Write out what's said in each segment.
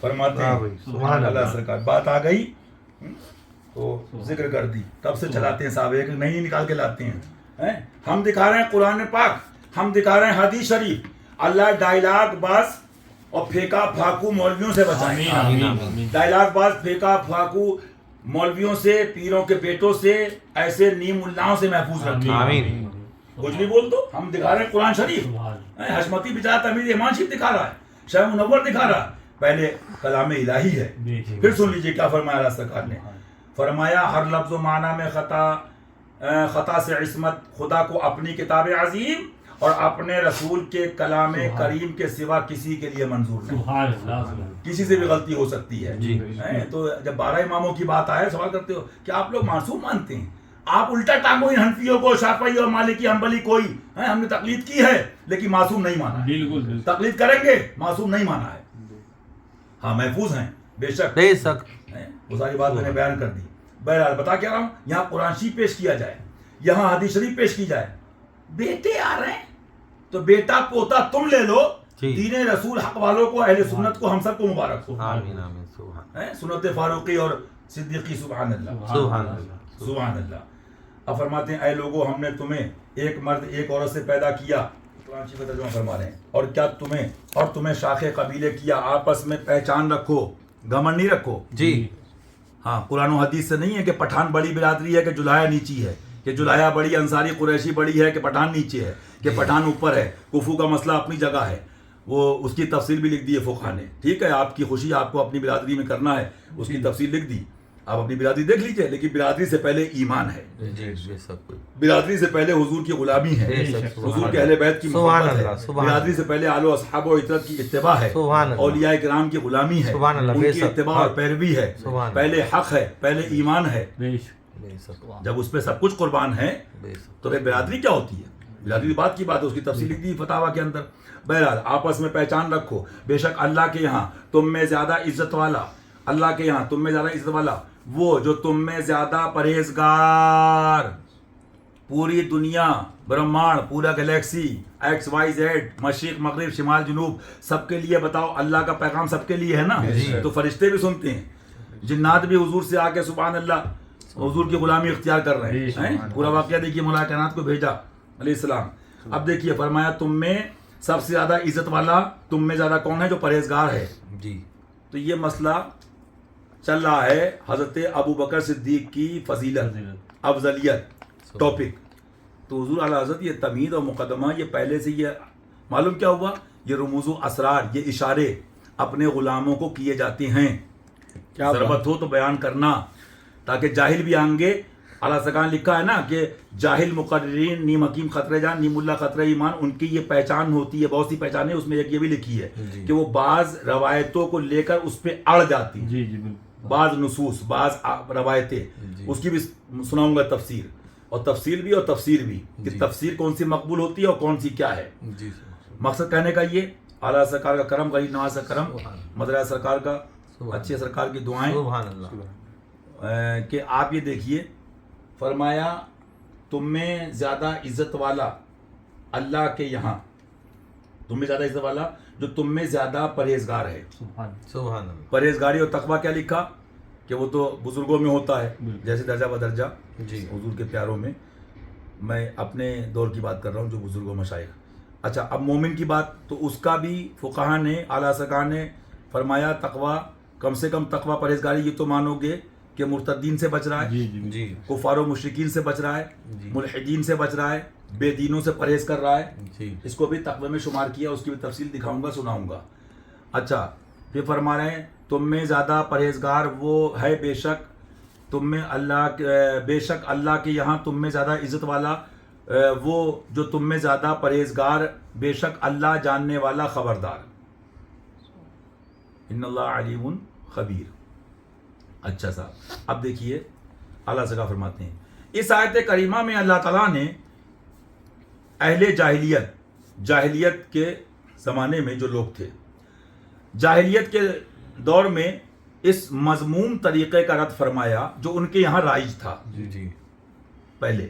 فرماتے ہیں سبحان اللہ سرکار. بات آ گئی تو ذکر کر دی، تب سے چلاتے ہیں صاحب، ایک نہیں نکال کے لاتے ہیں. ہم دکھا رہے ہیں قرآن پاک، ہم دکھا رہے ہیں حدیث شریف. اللہ ڈائلاگ باز اور پھینکا پھاکو مولویوں سے بچائیں. ڈائلاگ باز پھینکا پھاکو مولویوں سے، پیروں کے بیٹوں سے، ایسے نیم ملاؤں سے محفوظ رکھیں. کچھ بھی بول دو، ہم دکھا رہے ہیں قرآن شریف. حشمتی بچارہ امیر ایمان شریف دکھا رہا ہے، شاہ منور دکھا رہا ہے. پہلے کلام الہی ہے. پھر سن لیجئے کیا فرمایا اللہ سرکار نے. فرمایا ہر لفظ و معنی میں خطا سے عصمت خدا کو اپنی کتاب عظیم اور اپنے رسول کے کلام کریم کے سوا کسی کے لیے منظور نہیں. کسی سے بھی غلطی ہو سکتی ہے. تو جب 12 اماموں کی بات آئے سوال کرتے ہو کہ آپ لوگ معصوم مانتے ہیں؟ آپ الٹا ٹانگو ان حنفیوں کو، شافعی اور مالکی حنبلی کوئی ہم نے تقلید کی ہے لیکن معصوم نہیں مانا ہے. تقلید کریں گے، معصوم نہیں مانا ہے. ہاں محفوظ ہیں بے شک، وہ ساری بات میں نے بیان کر دی. بہرحال بتا کیا رہا ہوں، یہاں قرآن شریف پیش کیا جائے، یہاں حدیث شریف پیش کی جائے. بیٹے آ رہے ہیں تو بیٹا پوتا تم لے لو. دین رسول حق والوں کو، اہل سنت کو، ہم سب کو مبارک ہو. سنت فاروقی اور صدیقی. سبحان اللہ سبحان اللہ. اب فرماتے ہیں اے لوگوں، ہم نے تمہیں ایک مرد ایک عورت سے پیدا کیا. قرآن شریف کا ترجمہ فرما رہے ہیں. اور کیا تمہیں شاخ قبیلے کیا. آپس میں پہچان رکھو، گھمنڈ نہیں رکھو. ہاں قرآن و حدیث سے نہیں ہے کہ پٹھان بڑی برادری ہے کہ جلایا نیچی ہے، کہ جلایا بڑی انصاری قریشی بڑی ہے کہ پٹھان نیچے ہے، کہ پٹھان اوپر ہے. کفو کا مسئلہ اپنی جگہ ہے، وہ اس کی تفصیل بھی لکھ دی ہے فقہا نے. ٹھیک ہے، آپ کی خوشی آپ کو اپنی برادری میں کرنا ہے، اس کی تفصیل لکھ دی. آپ اپنی برادری دیکھ لیجئے، لیکن برادری سے پہلے ایمان ہے. برادری سے پہلے حضور کی غلامی ہے، حضور کے اہل بیت کی محبت ہے. برادری سے پہلے آل و اصحاب و عترت کی اتباع ہے، اولیاء کرام کی غلامی ہے، ان کی اتباع اور پیروی ہے. پہلے حق ہے، پہلے ایمان ہے. جب اس پہ سب کچھ قربان ہے تو پھر برادری کیا ہوتی ہے؟ برادری بات کی بات ہے، اس کی تفصیل لکھ دی فتاویٰ کے اندر. بہرحال آپس میں پہچان رکھو، بے شک اللہ کے یہاں تم میں زیادہ عزت والا، اللہ کے یہاں تم میں زیادہ عزت والا وہ جو تم میں زیادہ پرہیزگار. پوری دنیا، برہمانڈ، پورا گلیکسی، ایکس وائی زیڈ، مشرق مغرب شمال جنوب، سب کے لیے بتاؤ اللہ کا پیغام سب کے لیے ہے نا. تو فرشتے بھی سنتے ہیں، جنات بھی حضور سے آ کے سبحان اللہ حضور کی غلامی اختیار کر رہے ہیں. پورا واقعہ دیکھیے، مولا کائنات کو بھیجا علیہ السلام. اب دیکھیے فرمایا تم میں سب سے زیادہ عزت والا تم میں زیادہ کون ہے؟ جو پرہیزگار ہے. تو یہ مسئلہ چل رہا ہے حضرت ابو بکر صدیق کی فضیلت، افضلیت ٹاپک. تو حضور اعلیٰ حضرت یہ تمہید اور مقدمہ یہ پہلے سے یہ معلوم کیا ہوا، یہ رموز و اسرار، یہ اشارے اپنے غلاموں کو کیے جاتے ہیں. کیا ضرورت ہو تو بیان کرنا تاکہ جاہل بھی آئیں گے. اعلیٰ سرکار نے لکھا ہے نا کہ جاہل مقررین نیم حکیم خطرہ جان نیم اللہ خطرہ ایمان، ان کی یہ پہچان ہوتی ہے. بہت سی پہچانیں، اس میں ایک یہ بھی لکھی ہے کہ وہ بعض روایتوں کو لے کر اس پہ اڑ جاتی ہیں. بعض نصوص، بعض روایتیں، اس کی بھی سناؤں گا تفسیر، اور تفصیل بھی اور تفسیر بھی کہ تفسیر کون سی مقبول ہوتی ہے اور کون سی کیا ہے. مقصد کہنے کا یہ، اعلیٰ سرکار کا کرم، غریب نواز کا کرم، مدرسہ سرکار کا، اچھے سرکار کی دعائیں کہ آپ یہ دیکھیے فرمایا تم میں زیادہ عزت والا اللہ کے یہاں، تم میں زیادہ عزت والا جو تم میں زیادہ پرہیزگار ہے. سبحان اللہ. پرہیزگاری اور تقویٰ کیا لکھا کہ وہ تو بزرگوں میں ہوتا ہے، جیسے درجہ بدرجہ حضور کے پیاروں میں. میں اپنے دور کی بات کر رہا ہوں جو بزرگوں مشائخ. اچھا اب مومن کی بات، تو اس کا بھی فقہا نے، اعلیٰ سرکار نے فرمایا تقویٰ، کم سے کم تقویٰ پرہیزگاری یہ تو مانو گے کہ مرتدین سے بچ رہا ہے، کفار و مشرکین سے بچ رہا ہے، ملحدین سے بچ رہا ہے، بے دینوں سے پرہیز کر رہا ہے. اس کو بھی تقوی میں شمار کیا، اس کی بھی تفصیل دکھاؤں گا، سناؤں گا. اچھا پھر فرما رہے ہیں تم میں زیادہ پرہیزگار وہ ہے بے شک تم میں بے شک اللہ کے یہاں تم میں زیادہ عزت والا وہ جو تم میں زیادہ پرہیزگار، بے شک اللہ جاننے والا خبردار. ان اللہ علیم خبیر. اچھا صاحب اب دیکھیے اللہ سے فرماتے ہیں اس آیت کریمہ میں اللہ تعالیٰ نے اہل جاہلیت کے زمانے میں جو لوگ تھے، جاہلیت کے دور میں اس مذموم طریقے کا رد فرمایا جو ان کے یہاں رائج تھا. پہلے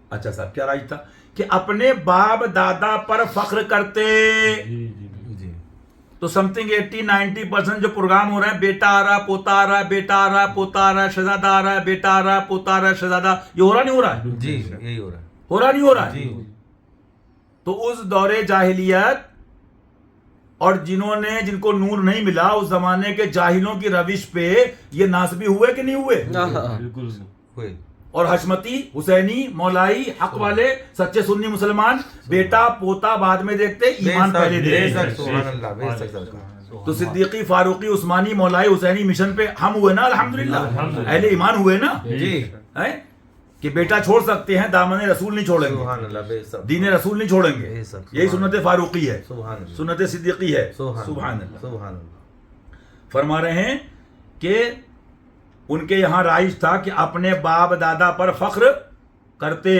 اچھا صاحب کیا رائج تھا کہ اپنے باپ دادا پر فخر کرتے. تو سمتھنگ 80-90% جو پروگرام ہو رہے ہیں، بیٹا آ رہا پوتا آ رہا، بیٹا آ رہا پوتا آ رہا، شہزادہ آ رہا ہے، بیٹا آ رہا پوتا آ رہا، شہزادہ، یہ ہو رہا نہیں ہو رہا ہے؟ جی یہی ہو رہا ہے. ہو رہا نہیں ہو رہا ہے؟ جی تو اس دور جاہلیت اور جن کو نور نہیں ملا، اس زمانے کے جاہلوں کی روش پہ یہ ناسبی ہوئے کہ نہیں ہوئے؟ بالکل ہوئے. اور حشمتی، حسینی، مولائی، حق والے سچے سنی مسلمان بیٹا پوتا بعد میں دیکھتے، ایمان پہلے بے دیکھتے. شک سبحان اللہ بے شک سرکار. تو صدیقی، فاروقی، عثمانی، مولائی، حسینی مشن پہ ہم ہوئے نا الحمدللہ، اہل ایمان ہوئے نا، جی ہیں کہ بیٹا چھوڑ سکتے ہیں، دامن رسول نہیں چھوڑیں گے، سبحان اللہ بے شک. دین رسول نہیں چھوڑیں گے. بے شک. یہی سنت فاروقی ہے، سبحان اللہ سنت صدیقی ہے. سبحان سبحان اللہ. سبحان اللہ. فرما رہے ہیں کہ ان کے یہاں رائج تھا کہ اپنے باپ دادا پر فخر کرتے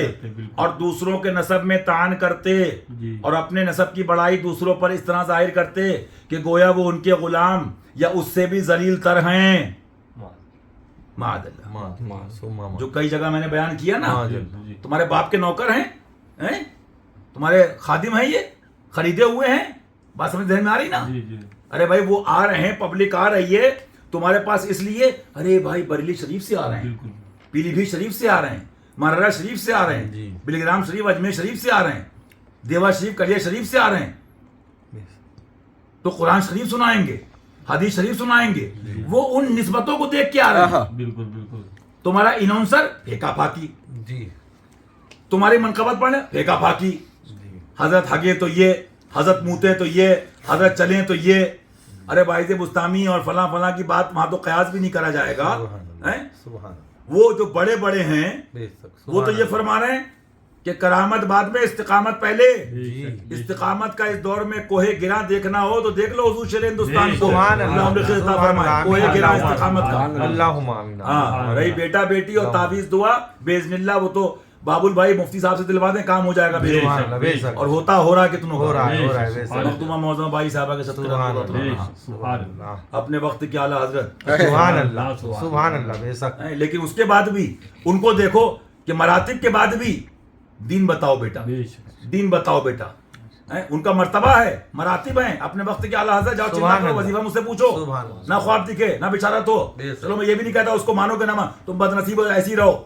اور دوسروں کے نسب میں طعن کرتے اور اپنے نسب کی بڑائی دوسروں پر اس طرح ظاہر کرتے کہ گویا وہ ان کے غلام یا اس سے بھی ذلیل تر ہیں. معاذ اللہ. جو کئی جگہ میں نے بیان کیا نا، تمہارے باپ کے نوکر ہیں، تمہارے خادم ہیں، یہ خریدے ہوئے ہیں. بات سمجھ ذہن میں آ رہی نا؟ ارے بھائی وہ آ رہے ہیں، پبلک آ رہی ہے تمہارے پاس اس لیے، ارے بھائی بریلی شریف سے آ رہے ہیں، پیلی بھیت شریف سے آ رہے ہیں، مررہ شریف سے آ رہے ہیں، بلگرام شریف اجمیر شریف سے آ رہے ہیں، دیوا شریف کلیہ شریف سے آ رہے ہیں، تو قرآن شریف سنائیں گے، حدیث شریف سنائیں گے. وہ ان نسبتوں کو دیکھ کے آ رہے ہیں. بالکل بالکل. تمہارا اناؤنسر پھیکا پھاکی، جی تمہاری منقبت پڑھنے پھیکا پھاکی، حضرت ہگے تو یہ، حضرت موتے تو یہ، حضرت چلیں تو یہ. ارے باعث بستامی اور فلاں فلاں کی بات وہاں تو قیاس بھی نہیں کرا جائے گا. سبحان اللہ وہ جو بڑے بڑے ہیں بے شک. وہ تو یہ فرما رہے ہیں کہ کرامت بعد میں، استقامت پہلے. جی استقامت کا اس دور میں کوہ گراں دیکھنا ہو تو دیکھ لو حضور شیر ہندوستان کو. سبحان اللہ. اللہ نے عطا فرمائے کوہ گراں استقامت کا. اللہم آمین. ہاں رہی بیٹا بیٹی اور تعویذ دعا باذن اللہ، وہ تو بابل بھائی مفتی صاحب سے دلوا دیں، کام ہو جائے گا بے سبحان شک. اللہ بے شک. اور ہو رہا کتنوں ہو رہا کا. ہے ہو رہا ہے بے شک. مختومہ معظم بھائی صاحبہ کے صدقے سبحان رضی اللہ اللہ سبحان اللہ اپنے وقت کے اعلیٰ حضرت. سبحان اللہ سبحان اللہ بے شک. لیکن اس کے بعد بھی ان کو دیکھو کہ مراتب کے بعد بھی دین بتاؤ بیٹا، دین بتاؤ بیٹا. ان کا مرتبہ ہے، مراتب ہیں. اپنے وقت کے اعلیٰ حضرت جاؤ چلا کرو، وظیفہ مجھ سے پوچھو، سبحان اللہ. نہ خواب دکھے نہ بشارت ہو. چلو میں یہ بھی نہیں کہتا اس کو مانو کہ نہ تم بد نصیب ہو، ایسی رہو،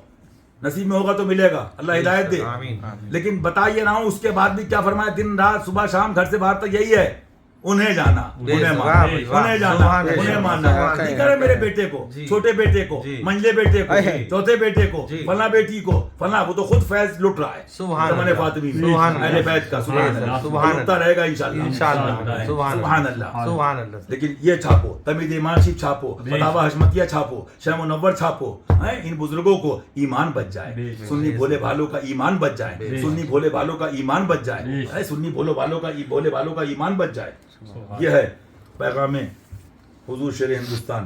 نصیب میں ہوگا تو ملے گا، اللہ ہدایت دے. آمین. لیکن بتائیے نہ اس کے بعد بھی کیا فرمایا، دن رات صبح شام گھر سے باہر تک یہی ہے، انہیں جانا، انہیں ماننا، انہیں جانا، انہیں ماننا. نہیں کرے میرے بیٹے کو، چھوٹے بیٹے کو، منجلے بیٹے کو، چوتھے بیٹے کو، فلاں بیٹی کو، فلاں. وہ تو خود فیض لٹ رہا ہے زمانے فاطمی میں، اہل بیت کا. سبحان اللہ. لٹتا رہے گا انشاءاللہ. سبحان اللہ سبحان اللہ. لیکن یہ چھاپو، تمید ایمان شیف چھاپو، فتاوی حشمتیہ چھاپو، شیخ منور چھاپو. ان بزرگوں کو ایمان بچ جائے، سنی بھولے بھالوں کا ایمان بچ جائے، سنی بھولے بھالوں کا ایمان بچ جائے، سنی بھولے بھالوں کا ایمان بچ جائے. یہ ہے پیغام حضور شیر ہندوستان.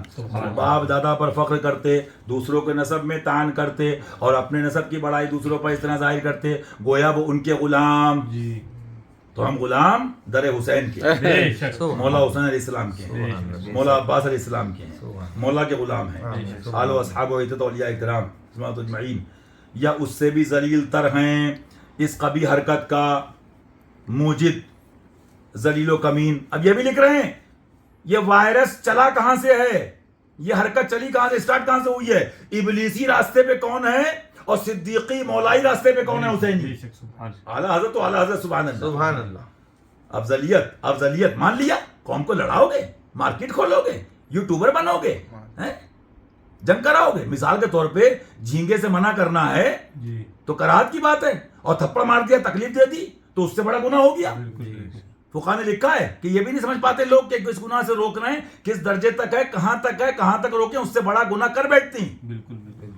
باپ دادا پر فخر کرتے، دوسروں کے نسب میں طعن کرتے اور اپنے نسب کی بڑائی دوسروں پر اس طرح ظاہر کرتے گویا وہ ان کے غلام. تو ہم غلام در حسین کے، مولا حسین علیہ السلام کے ہیں، مولا عباس علیہ السلام کے ہیں، مولا کے غلام ہیں. آل و اصحاب و عزت اولیاء اکرام سماعت اجمعین. یا اس سے بھی ذلیل تر ہیں، اس قبیح حرکت کا موجد ذلیل و کمین. اب یہ بھی لکھ رہے ہیں یہ وائرس چلا کہاں سے ہے، یہ حرکت چلی کہاں سے، اسٹارٹ کہاں سے ہوئی ہے. ابلیسی راستے پہ کون ہے اور صدیقی مولائی راستے پہ کون ہے؟ حسین جی. اعلیٰ حضرت تو اعلیٰ حضرت. سبحان اللہ سبحان اللہ. افضلیت مان لیا، قوم کو لڑاؤ گے، مارکیٹ کھولو گے، یوٹیوبر بنو گے، جنگ کراؤ گے. مثال کے طور پہ جھینگے سے منع کرنا ہے تو کراہت کی بات ہے، اور تھپڑ مار دیا، تکلیف دے دی تو اس سے بڑا گناہ ہو گیا. فقہاء نے لکھا ہے کہ یہ بھی نہیں سمجھ پاتے لوگ کہ کس گناہ سے روک رہے ہیں، کس درجے تک ہے، کہاں تک روکیں، اس سے بڑا گناہ کر بیٹھتی ہیں. بالکل.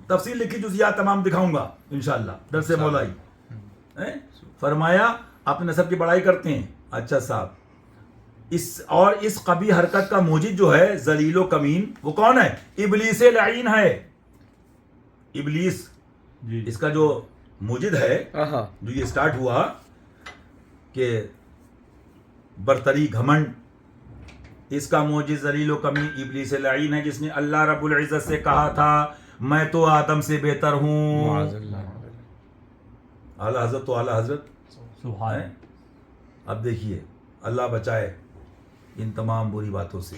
تفصیل لکھی جزیات تمام دکھاؤں گا انشاءاللہ درس مولائی. فرمایا اپنے نسب کی بڑائی کرتے ہیں. اچھا صاحب، اس قبیح حرکت کا موجد جو ہے ذلیل و کمین، وہ کون ہے؟ ابلیس لعین ہے. ابلیس اس کا جو موجد ہے، جو یہ سٹارٹ ہوا کہ برتری گھمنڈ، اس کا موجد ذلیل و کمین ابلیس لعین ہے، جس نے اللہ رب العزت سے کہا تھا میں تو آدم سے بہتر ہوں. اعلیٰ حضرت تو اعلیٰ حضرت. اب دیکھیے اللہ بچائے ان تمام بری باتوں سے.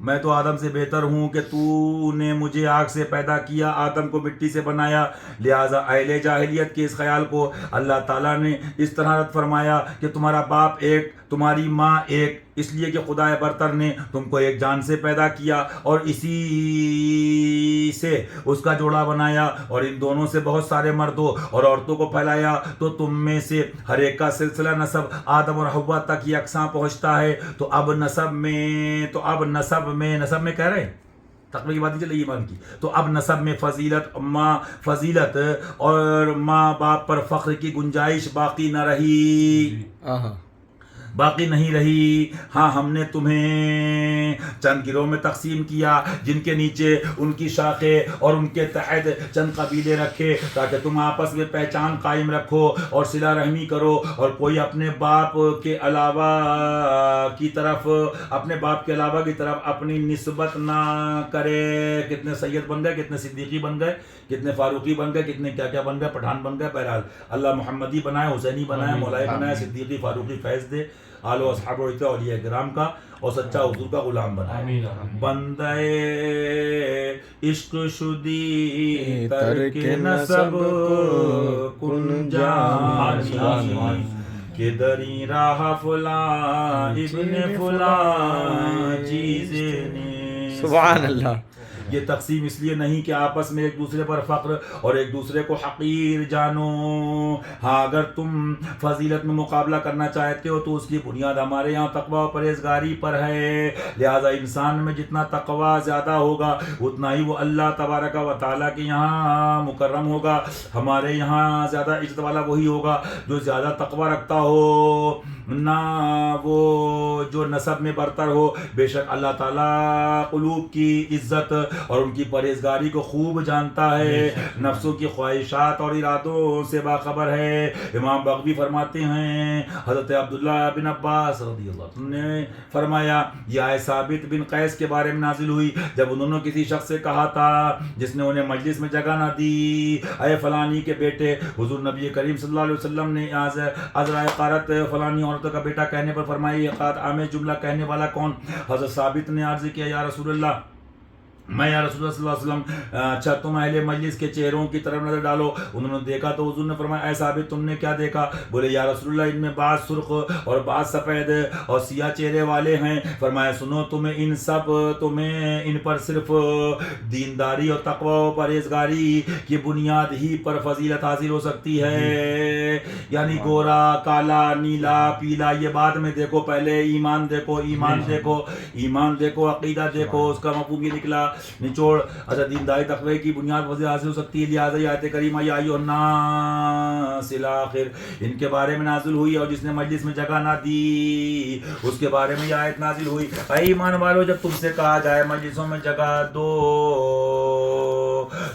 میں تو آدم سے بہتر ہوں کہ تو نے مجھے آگ سے پیدا کیا، آدم کو مٹی سے بنایا. لہٰذا اہل جاہلیت کے اس خیال کو اللہ تعالیٰ نے اس طرح رد فرمایا کہ تمہارا باپ ایک، تمہاری ماں ایک، اس لیے کہ خدا برتر نے تم کو ایک جان سے پیدا کیا اور اسی سے اس کا جوڑا بنایا، اور ان دونوں سے بہت سارے مردوں اور عورتوں کو پھیلایا، تو تم میں سے ہر ایک کا سلسلہ نسب آدم اور حوا تک یکساں پہنچتا ہے. تو اب نسب میں کہہ رہے ہیں تقوی کی بات نہیں چل رہی ایمان کی. تو اب نسب میں فضیلت اور ماں باپ پر فخر کی گنجائش باقی نہیں رہی. ہاں ہم نے تمہیں چند گروہ میں تقسیم کیا جن کے نیچے ان کی شاخیں اور ان کے تحت چند قبیلے رکھے تاکہ تم آپس میں پہچان قائم رکھو اور صلہ رحمی کرو، اور کوئی اپنے باپ کے علاوہ کی طرف اپنی نسبت نہ کرے. کتنے سید بن گئے، کتنے صدیقی بن گئے، کتنے فاروقی بن گئے، کتنے کیا کیا بن گئے، پٹھان بن گئے. بہرحال اللہ محمدی بنائے، حسینی بنائے، مولائی بنائے، صدیقی فاروقی فیض دے، آل و اصحاب و اولیاء کرام کا اور سچا حضور کا غلام بنائے. بندے عشق شدی ترک نسب کن جانی کہ دری راہ فلاں ابن فلاں چیز نے. سبحان اللہ. یہ تقسیم اس لیے نہیں کہ آپس میں ایک دوسرے پر فخر اور ایک دوسرے کو حقیر جانو. ہاں اگر تم فضیلت میں مقابلہ کرنا چاہتے ہو تو اس کی بنیاد ہمارے یہاں تقویٰ و پرہیزگاری پر ہے. لہذا انسان میں جتنا تقویٰ زیادہ ہوگا اتنا ہی وہ اللہ تبارک و تعالیٰ کے یہاں مکرم ہوگا. ہمارے یہاں زیادہ عزت والا وہی ہوگا جو زیادہ تقویٰ رکھتا ہو، نہ وہ جو نسب میں برتر ہو. بے شک اللہ تعالیٰ قلوب کی عزت اور ان کی پرہیزگاری کو خوب جانتا ہے، نفسوں کی خواہشات اور ارادوں سے باخبر ہے. امام بغوی فرماتے ہیں حضرت عبداللہ بن عباس رضی اللہ عنہ نے فرمایا یہ آیت ثابت بن قیس کے بارے میں نازل ہوئی جب انہوں نے کسی شخص سے کہا تھا جس نے انہیں مجلس میں جگہ نہ دی، اے فلانی کے بیٹے. حضور نبی کریم صلی اللہ علیہ وسلم نے عذرائے قارت فلانی عورت کا بیٹا کہنے پر فرمایا یہ قارت عام جملہ کہنے والا کون؟ حضرت ثابت نے عرض کیا یا رسول اللہ، میں یا رسول اللہ صلی اللہ علیہ وسلم اچھا تم اہل مجلس کے چہروں کی طرف نظر ڈالو. انہوں نے دیکھا تو حضور نے فرمایا اے ثابت تم نے کیا دیکھا؟ بولے یا رسول اللہ ان میں بعض سرخ اور بعض سفید اور سیاہ چہرے والے ہیں. فرمایا سنو تمہیں ان پر صرف دینداری اور تقوی و پرہیزگاری کی بنیاد ہی پر فضیلت حاصل ہو سکتی ہے. یعنی گورا، کالا، نیلا، پیلا یہ بعد میں دیکھو، پہلے ایمان دیکھو، عقیدہ دیکھو. اس کا مفہوم یہ نکلا نچوڑ اچھا دینداری تقوی کی بنیاد فضیلت حاصل ہو سکتی ہے. لہٰذا یہ آیت کریمہ یا ایھا الناس الی آخر ان کے بارے میں نازل ہوئی، اور جس نے مجلس میں جگہ نہ دی اس کے بارے میں یہ آیت نازل ہوئی. اے ایمان والو جب تم سے کہا جائے مجلسوں میں جگہ دو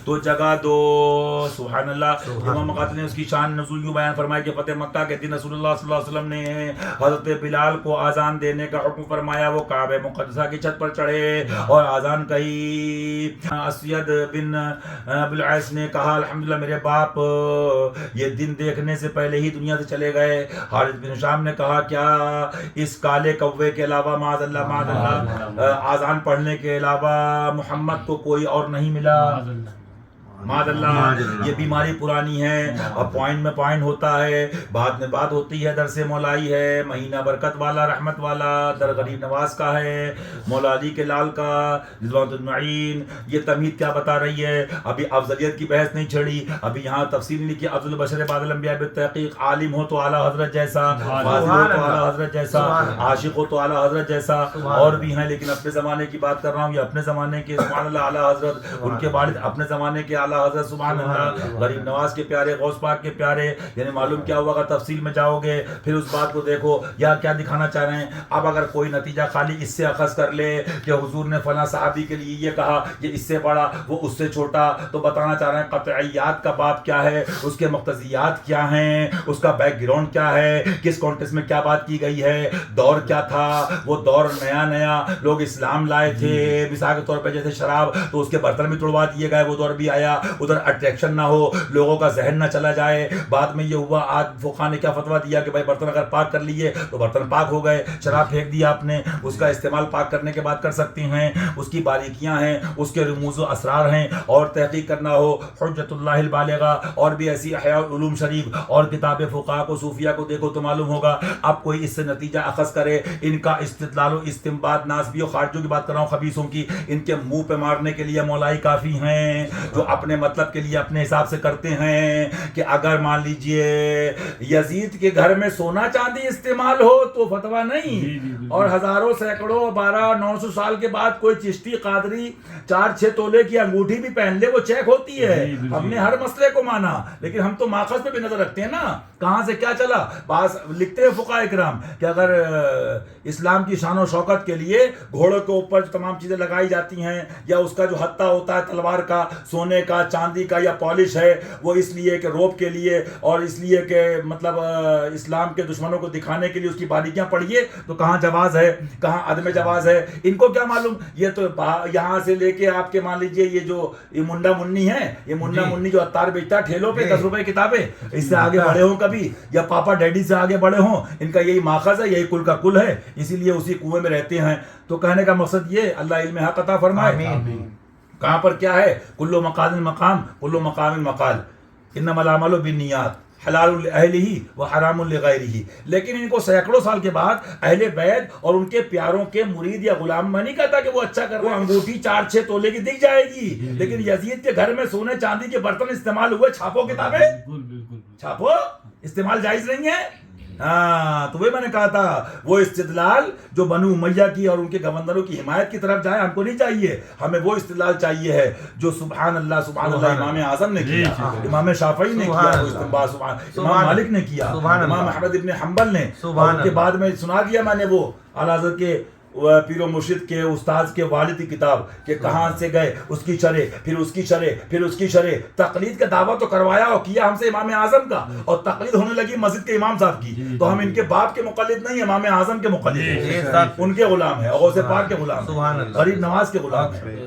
تو جگہ دو. سبحان اللہ. امام مقاتل نے اس کی شان نزول یوں بیان فرمایا کہ فتح مکہ کے دن رسول اللہ صلی اللہ علیہ وسلم نے حضرت بلال کو آذان دینے کا حکم فرمایا. وہ کعبہ مقدسہ کی چھت پر چڑھے اور آذان کہی. اسید بن بالعیس نے کہا الحمدللہ میرے باپ یہ دن دیکھنے سے پہلے ہی دنیا سے چلے گئے. حارث بن ہشام نے کہا کیا اس کالے کوے کے علاوہ معاذ اللہ آذان پڑھنے کے علاوہ محمد کو کوئی اور نہیں ملا؟ معاذ اللہ. یہ بیماری پرانی ہے اور پوائنٹ میں پوائنٹ ہوتا ہے، بعد میں بات ہوتی ہے. درس مولائی ہے، مہینہ برکت والا، رحمت والا، در غریب نواز کا ہے، مولا علی کے لال کا رضوان المعین. یہ تمہید کیا بتا رہی ہے؟ ابھی افضلیت کی بحث نہیں چھڑی، ابھی یہاں تفصیل نہیں کی. افضل البشر بعد الانبیاء بالتحقیق، عالم ہو تو اعلیٰ حضرت جیسا، فاضل ہو تو اعلیٰ حضرت جیسا، عاشق ہو تو اعلیٰ حضرت جیسا. اور بھی ہیں لیکن اپنے زمانے کی بات کر رہا ہوں. یہ اپنے زمانے کے سبحان اللہ اعلیٰ حضرت، ان کے والد اپنے زمانے کے اعلیٰ حضرت سبحان اللہ، غریب نواز کے پیارے، غوث پاک کے پیارے. یعنی معلوم کیا ہوا اگر تفصیل میں جاؤ گے پھر اس بات کو دیکھو یا کیا دکھانا چاہ رہے ہیں. اب اگر کوئی نتیجہ خالی اس سے اخذ کر لے کہ حضور نے فلاں صحابی کے لیے یہ کہا، یہ اس سے بڑا وہ اس سے چھوٹا، تو بتانا چاہ رہے ہیں قطعیات کا باب کیا ہے، اس کے مقتضیات کیا ہیں، اس کا بیک گراؤنڈ کیا ہے، کس کانٹیکسٹ میں کیا بات کی گئی ہے، دور کیا تھا. وہ دور نیا لوگ اسلام لائے تھے. مثال کے طور پہ جیسے شراب تو اس کے برتن بھی توڑوا دیے گئے، وہ دور بھی آیا. ادھر اٹریکشن نہ ہو، لوگوں کا ذہن نہ چلا جائے۔ بعد میں یہ ہوا، آج فقہا نے کیا فتویٰ دیا کہ بھائی برتن اگر پاک کر لیے تو برتن پاک ہو گئے، شراب پھینک دیا آپ نے، اس کا استعمال پاک کرنے کے بعد کر سکتے ہیں، اس کی باریکیاں ہیں، اس کے رموز و اسرار ہیں، اور تحقیق کرنا ہو حجت اللہ البالغہ اور بھی ایسی احیاء العلوم شریف اور کتاب فقہا کو صوفیہ کو دیکھو تو معلوم ہوگا۔ اب کوئی اس سے نتیجہ اخذ کرے، ان کا استدلال و استنباط ناسبی و خارجوں کی بات کر رہا ہوں، خبیثوں کی، ان کے منہ پہ مارنے کے لیے مولائی کافی ہیں جو اپنے مطلب کے لیے اپنے حساب سے کرتے ہیں کہ اگر مان لیجئے یزید کے گھر میں سونا چاندی استعمال ہو تو فتویٰ نہیں، اور ہزاروں سینکڑوں 1200-900 سال کے بعد کوئی چشتی قادری 4-6 تولے کی انگوٹھی بھی پہن لے وہ چیک ہوتی ہے۔ ہم نے ہر مسئلے کو مانا، لیکن ہم تو ماخذ پہ بھی نظر رکھتے ہیں نا، کہاں سے کیا چلا۔ بعض لکھتے ہیں فقہاء اکرام کہ اگر اسلام کی شان و شوکت کے لیے گھوڑوں کے اوپر جو تمام چیزیں لگائی جاتی ہیں، یا اس کا جو ہتھا ہوتا ہے تلوار کا، سونے کا، چاندی کا یا پالش ہے، وہ اس لیے کہ روب کے لیے اور اس لیے کہ مطلب اسلام کے دشمنوں کو دکھانے کے لیے اس کی باریکیاں پڑھیے، تو کہاں جواز ہے، کہاں عدم جواز ہے، ان کو کیا معلوم۔ یہ تو یہاں سے لے کے آپ کے مان لیجئے یہ منڈا منی ہے، یہ منڈا منی جو عطار بیچتا ہے ٹھیلوں پہ 10 روپے کتابیں، اس سے آگے بڑھے ہوں کبھی، یا پاپا ڈیڈی سے آگے بڑھے ہوں، ان کا یہی ماخذ ہے، یہی کل کا کل ہے، اسی لیے اسی کنویں میں رہتے ہیں۔ تو کہنے کا مقصد یہ، اللہ علم حق عطا فرمائے۔ کہاں پر کیا ہے، کل مقال مقام کل مقام مقال، انما الاعمال بالنیات، حلال لأہلہ و حرام لغیرہ۔ لیکن ان کو سینکڑوں سال کے بعد اہل بیت اور ان کے پیاروں کے مرید یا غلام، میں نہیں کہتا کہ وہ اچھا کر رہے ہیں، انگوٹھی 4-6 تولے کی دکھ جائے گی، لیکن یزید کے گھر میں سونے چاندی کے برتن استعمال ہوئے، چھاپو کتابیں، چھاپو، استعمال جائز نہیں ہے۔ ہاں، تو وہی میں نے کہا تھا، وہ استدلال جو بنو امیہ کی اور ان کے گورنروں کی حمایت کی طرف جائے، ہم کو نہیں چاہیے، ہمیں وہ استدلال چاہیے ہے جو سبحان اللہ امام اعظم نے کیا، امام شافعی نے کیا، امام مالک نے کیا، امام احمد ابن حنبل نے، اور ان کے بعد میں سنا دیا میں نے وہ اعلیٰ حضرت کے پیر و مرشد کے استاذ کے والد کی کتاب کہ کہاں سے گئے، اس کی شرح، پھر اس کی شرح، پھر اس کی شرح، تقلید کا دعویٰ تو کروایا اور کیا ہم سے امام اعظم کا، اور تقلید ہونے لگی مسجد کے امام صاحب کی، تو ہم ان کے باپ کے مقلد نہیں، امام اعظم کے مقلد ہیں، ان کے غلام ہیں، غوث پاک کے غلام ہیں، غریب نواز کے غلام ہیں۔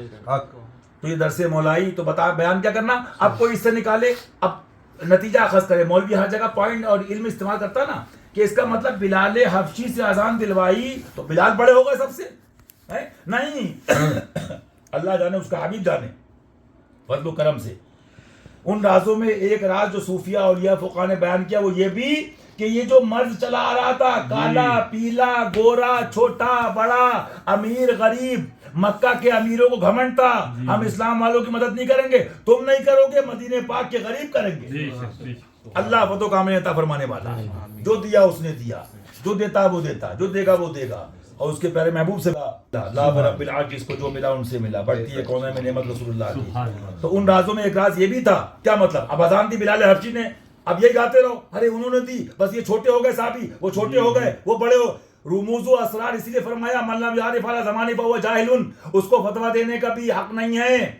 تو یہ درس مولائی تو بیان کیا کرنا، اب کوئی اس سے نکالے، اب نتیجہ اخذ کرے۔ مولوی ہر جگہ پوائنٹ اور علم استعمال کرتا نا، کہ اس کا مطلب بلال حبشی سے اذان دلوائی تو بلال بڑے ہو گئے سب سے، نہیں، اللہ جانے، اس کا حبیب جانے فضل و کرم سے۔ ان رازوں میں ایک راز جو صوفیہ اولیاء فقہا نے بیان کیا وہ یہ بھی کہ یہ جو مرض چلا آ رہا تھا، کالا پیلا گورا چھوٹا بڑا امیر غریب، مکہ کے امیروں کو گھمنڈ تھا، ہم اسلام والوں کی مدد نہیں کریں گے، تم نہیں کرو گے، مدینے پاک کے غریب کریں گے۔ اللہ فتح و کامل عطا فرمانے والا، جو دیا اس نے دیا، جو دیتا وہ دیتا، جو دے گا وہ دے گا، اور اس کے پیارے محبوب سے لا رب العرش، جس کو جو ملا ان سے ملا، بڑھتی ہے کونین میں نعمت رسول اللہ کی۔ تو ان رازوں میں ایک راز یہ بھی تھا، کیا مطلب، اب اذان دی بلال حبشی نے، اب یہی گاتے رہو، ارے انہوں نے دی، بس یہ چھوٹے ہو گئے صحابی، وہ چھوٹے ہو گئے، وہ بڑے ہو، رموز و اسرار، اسی لیے فرمایا من لم یعرف علی زمانی فہو جاہل، اس کو فتویٰ دینے کا بھی حق نہیں ہے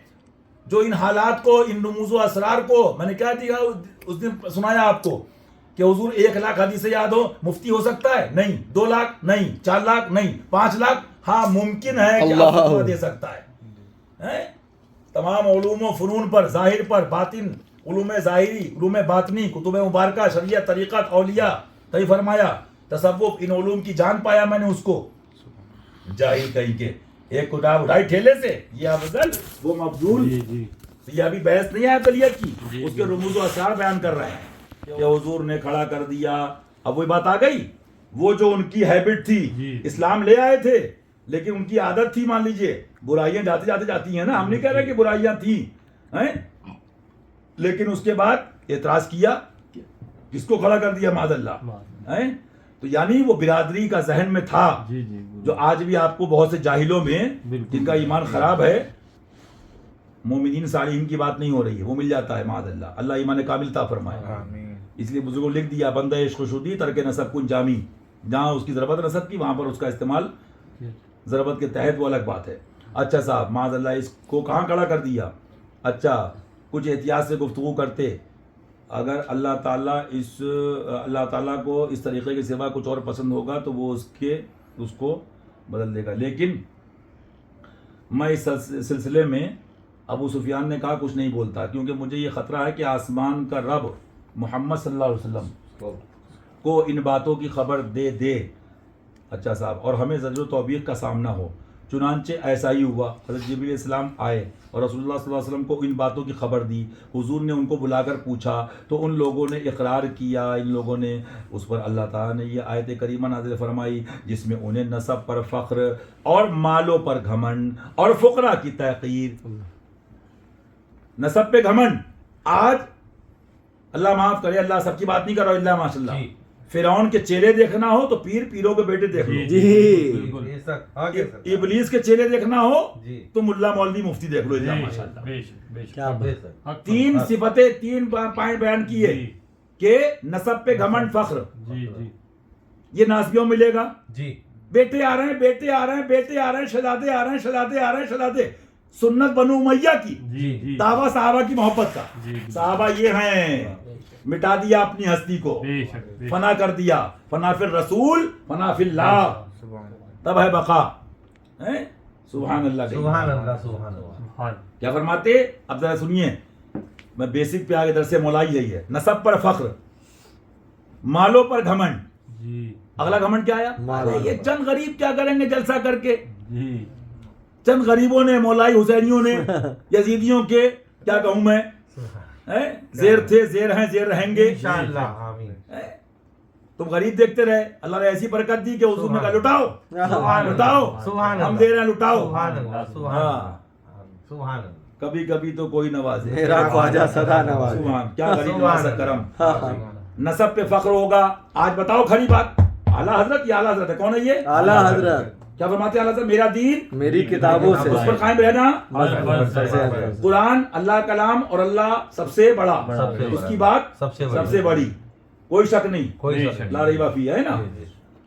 جو ان حالات کو، ان رموز و اسرار کو، میں نے کیا دیا اس دن سنایا آپ کو کہ حضور 1 لاکھ حدیثیں یاد ہو، مفتی ہو سکتا ہے؟ نہیں۔ 2 لاکھ؟ نہیں۔ 4 لاکھ؟ نہیں۔ 5 لاکھ؟ ہاں ممکن ہے کہ آپ فتویٰ دے سکتا ہے۔ تمام علوم و فنون پر، ظاہر پر باطن، علوم ظاہری، علوم باطنی، کتب مبارکہ، شریعت، طریقت، اولیاء، تھی فرمایا تصوف، ان علوم کی جان پایا میں نے اس کو، جاہل کہیں کے، ایک کتاب اٹھائی ٹھیلے سے، یہ افضل وہ مفضول، یہ ابھی بحث نہیں ہے اقلیت کی، اس کے رموز و اسرار بیان کر رہے ہیں کہ حضور نے کھڑا کر دیا۔ اب وہی بات آ گئی، وہ جو ان کی ہیبٹ تھی، اسلام لے آئے تھے لیکن ان کی عادت تھی، مان لیجئے برائیاں جاتے جاتے جاتی ہیں نا، ہم نہیں کہہ رہے کہ برائیاں تھیں، لیکن اس کے بعد اعتراض کیا، کس کو کھڑا کر دیا، معاذ اللہ۔ تو یعنی وہ برادری کا ذہن میں تھا، جو آج بھی آپ کو بہت سے جاہلوں میں جن کا ایمان خراب ہے، مومنین صالحین کی بات نہیں ہو رہی ہے، وہ مل جاتا ہے معاذ اللہ، اللہ ایمان کامل عطا فرمائے۔ اس لیے بزرگوں لکھ دیا، بندہ عشق و شدی ترک نسب کن جامی، جہاں اس کی ضربت نسب کی وہاں پر اس کا استعمال ضربت کے تحت، وہ الگ بات ہے۔ اچھا صاحب، معاذ اللہ اس کو کہاں کھڑا کر دیا؟ اچھا، کچھ احتیاط سے گفتگو کرتے، اگر اللہ تعالیٰ کو اس طریقے کے سوا کچھ اور پسند ہوگا تو وہ اس کو بدل دے گا، لیکن میں اس سلسلے میں ابو سفیان نے کہا کچھ نہیں بولتا کیونکہ مجھے یہ خطرہ ہے کہ آسمان کا رب محمد صلی اللہ علیہ وسلم کو ان باتوں کی خبر دے اچھا صاحب اور ہمیں زجر و توبیخ کا سامنا ہو. چنانچہ ایسا ہی ہوا. حضرت جبریل علیہ السلام آئے اور رسول اللہ صلی اللہ علیہ وسلم کو ان باتوں کی خبر دی. حضور نے ان کو بلا کر پوچھا تو ان لوگوں نے اقرار کیا. ان لوگوں نے اس پر اللہ تعالیٰ نے یہ آیت کریمہ نازل فرمائی جس میں انہیں نسب پر فخر اور مالوں پر گھمنڈ اور فقراء کی تحقیر. نسب پہ گھمنڈ. آج اللہ معاف کرے, اللہ سب کی بات نہیں کر رہا اللہ ماشاء اللہ, فرعون کے چہرے دیکھنا ہو تو پیروں کے بیٹے دیکھ لو. جی ابلیس کے چہرے دیکھنا ہو تو ملا مولوی مفتی دیکھ لو. اللہ ماشاءاللہ. 3 صفتیں 3 پوائنٹ بیان کیے کہ نسب پہ گھمنڈ فخر یہ ناسبیوں ملے گا. بیٹے آ رہے ہیں, بیٹے آ رہے ہیں, بیٹے آ رہے ہیں, شہزادے آ رہے ہیں, شہزادے آ رہے ہیں, شہزادے. سنت بنو امیہ کی دعویٰ صحابہ کی محبت کا. صحابہ یہ ہیں, مٹا دیا اپنی ہستی کو, فنا کر دیا. فنا فی الرسول فنا فی اللہ, تب ہے بقا. سبحان اللہ. سبحان اللہ. سبحان اللہ. کیا فرماتے, اب ذرا سنیے, میں بیسک پہ آگے درس مولائی یہی ہے. نسب پر فخر, مالوں پر گھمنڈ. اگلا گھمنڈ کیا آیا, یہ چند غریب کیا کریں گے جلسہ کر کے. چند غریبوں نے, مولائی حسینیوں نے, یزیدیوں کے کیا کہوں میں, زیر تھے, زیر ہیں, زیر رہیں گے انشاءاللہ. آمین. تم غریب دیکھتے رہے, اللہ نے ایسی برکت دی کہ حضور نے کہا لٹاؤ, لٹاؤ, ہم دے رہے ہیں, لٹاؤ. سبحان اللہ. سبحان اللہ. کبھی کبھی تو کوئی نوازے, میرا خواجہ سدا نوازے. سبحان, کیا غریب نواز کرم. نسب پہ فخر ہوگا. آج بتاؤ کھڑی بات, اعلیٰ حضرت, یہ اعلیٰ حضرت ہے. کون ہے یہ اعلیٰ حضرت؟ کیا فرماتے ہیں اعلیٰ حضرت, میرا دین میری کتابوں سے اس پر قائم رہنا. قرآن اللہ کلام اور اللہ سب سے بڑا, اس کی بات سب سے بڑی, کوئی شک نہیں, لا ریب فیہ, ہے نا.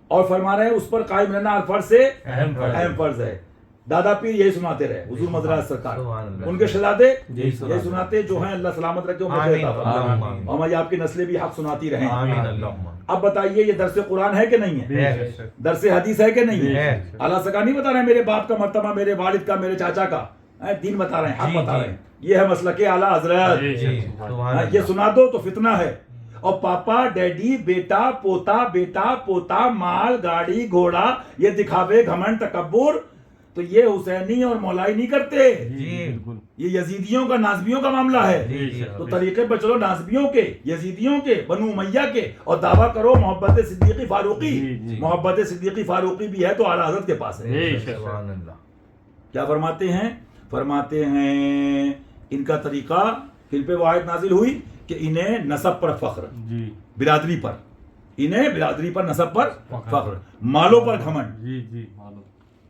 اور فرما رہے ہیں اس پر قائم رہنا فرض سے اہم فرض ہے. دادا پیر یہی سناتے رہے, حضور مدراس سرکار, ان کے شہزادے یہی سناتے جو ہیں, اللہ سلامت رکھے اور میں آپ کی نسلیں بھی حق سناتی رہیں. اب بتائیے یہ درس قرآن ہے کہ نہیں ہے, درس حدیث ہے کہ نہیں ہے. اللہ سرکار نہیں بتا رہے ہیں میرے باپ کا مرتبہ, میرے والد کا, میرے چاچا کا, دین بتا رہے ہیں, حق بتا رہے ہیں. یہ ہے مسلک اعلیٰ حضرت. یہ سنا دو تو فتنہ ہے. اور پاپا, ڈیڈی, بیٹا, پوتا, مال, گاڑی, گھوڑا, یہ دکھاوے, گھمنڈ, تکبر, تو یہ حسینی اور مولائی نہیں کرتے. یہ یزیدیوں کا, ناسبیوں کا معاملہ ہے. تو طریقے پر چلو ناسبیوں کے, یزیدیوں کے, بنو امیہ کے, اور دعویٰ کرو محبت صدیقی فاروقی. محبت صدیقی فاروقی بھی ہے تو اعلیٰ حضرت کے پاس ہے. کیا فرماتے ہیں, فرماتے ہیں ان کا طریقہ, پھر پہ وہ آیت نازل ہوئی کہ انہیں نسب پر فخر, برادری پر, انہیں برادری پر, نسب پر فخر, مالوں پر گھمنڈ,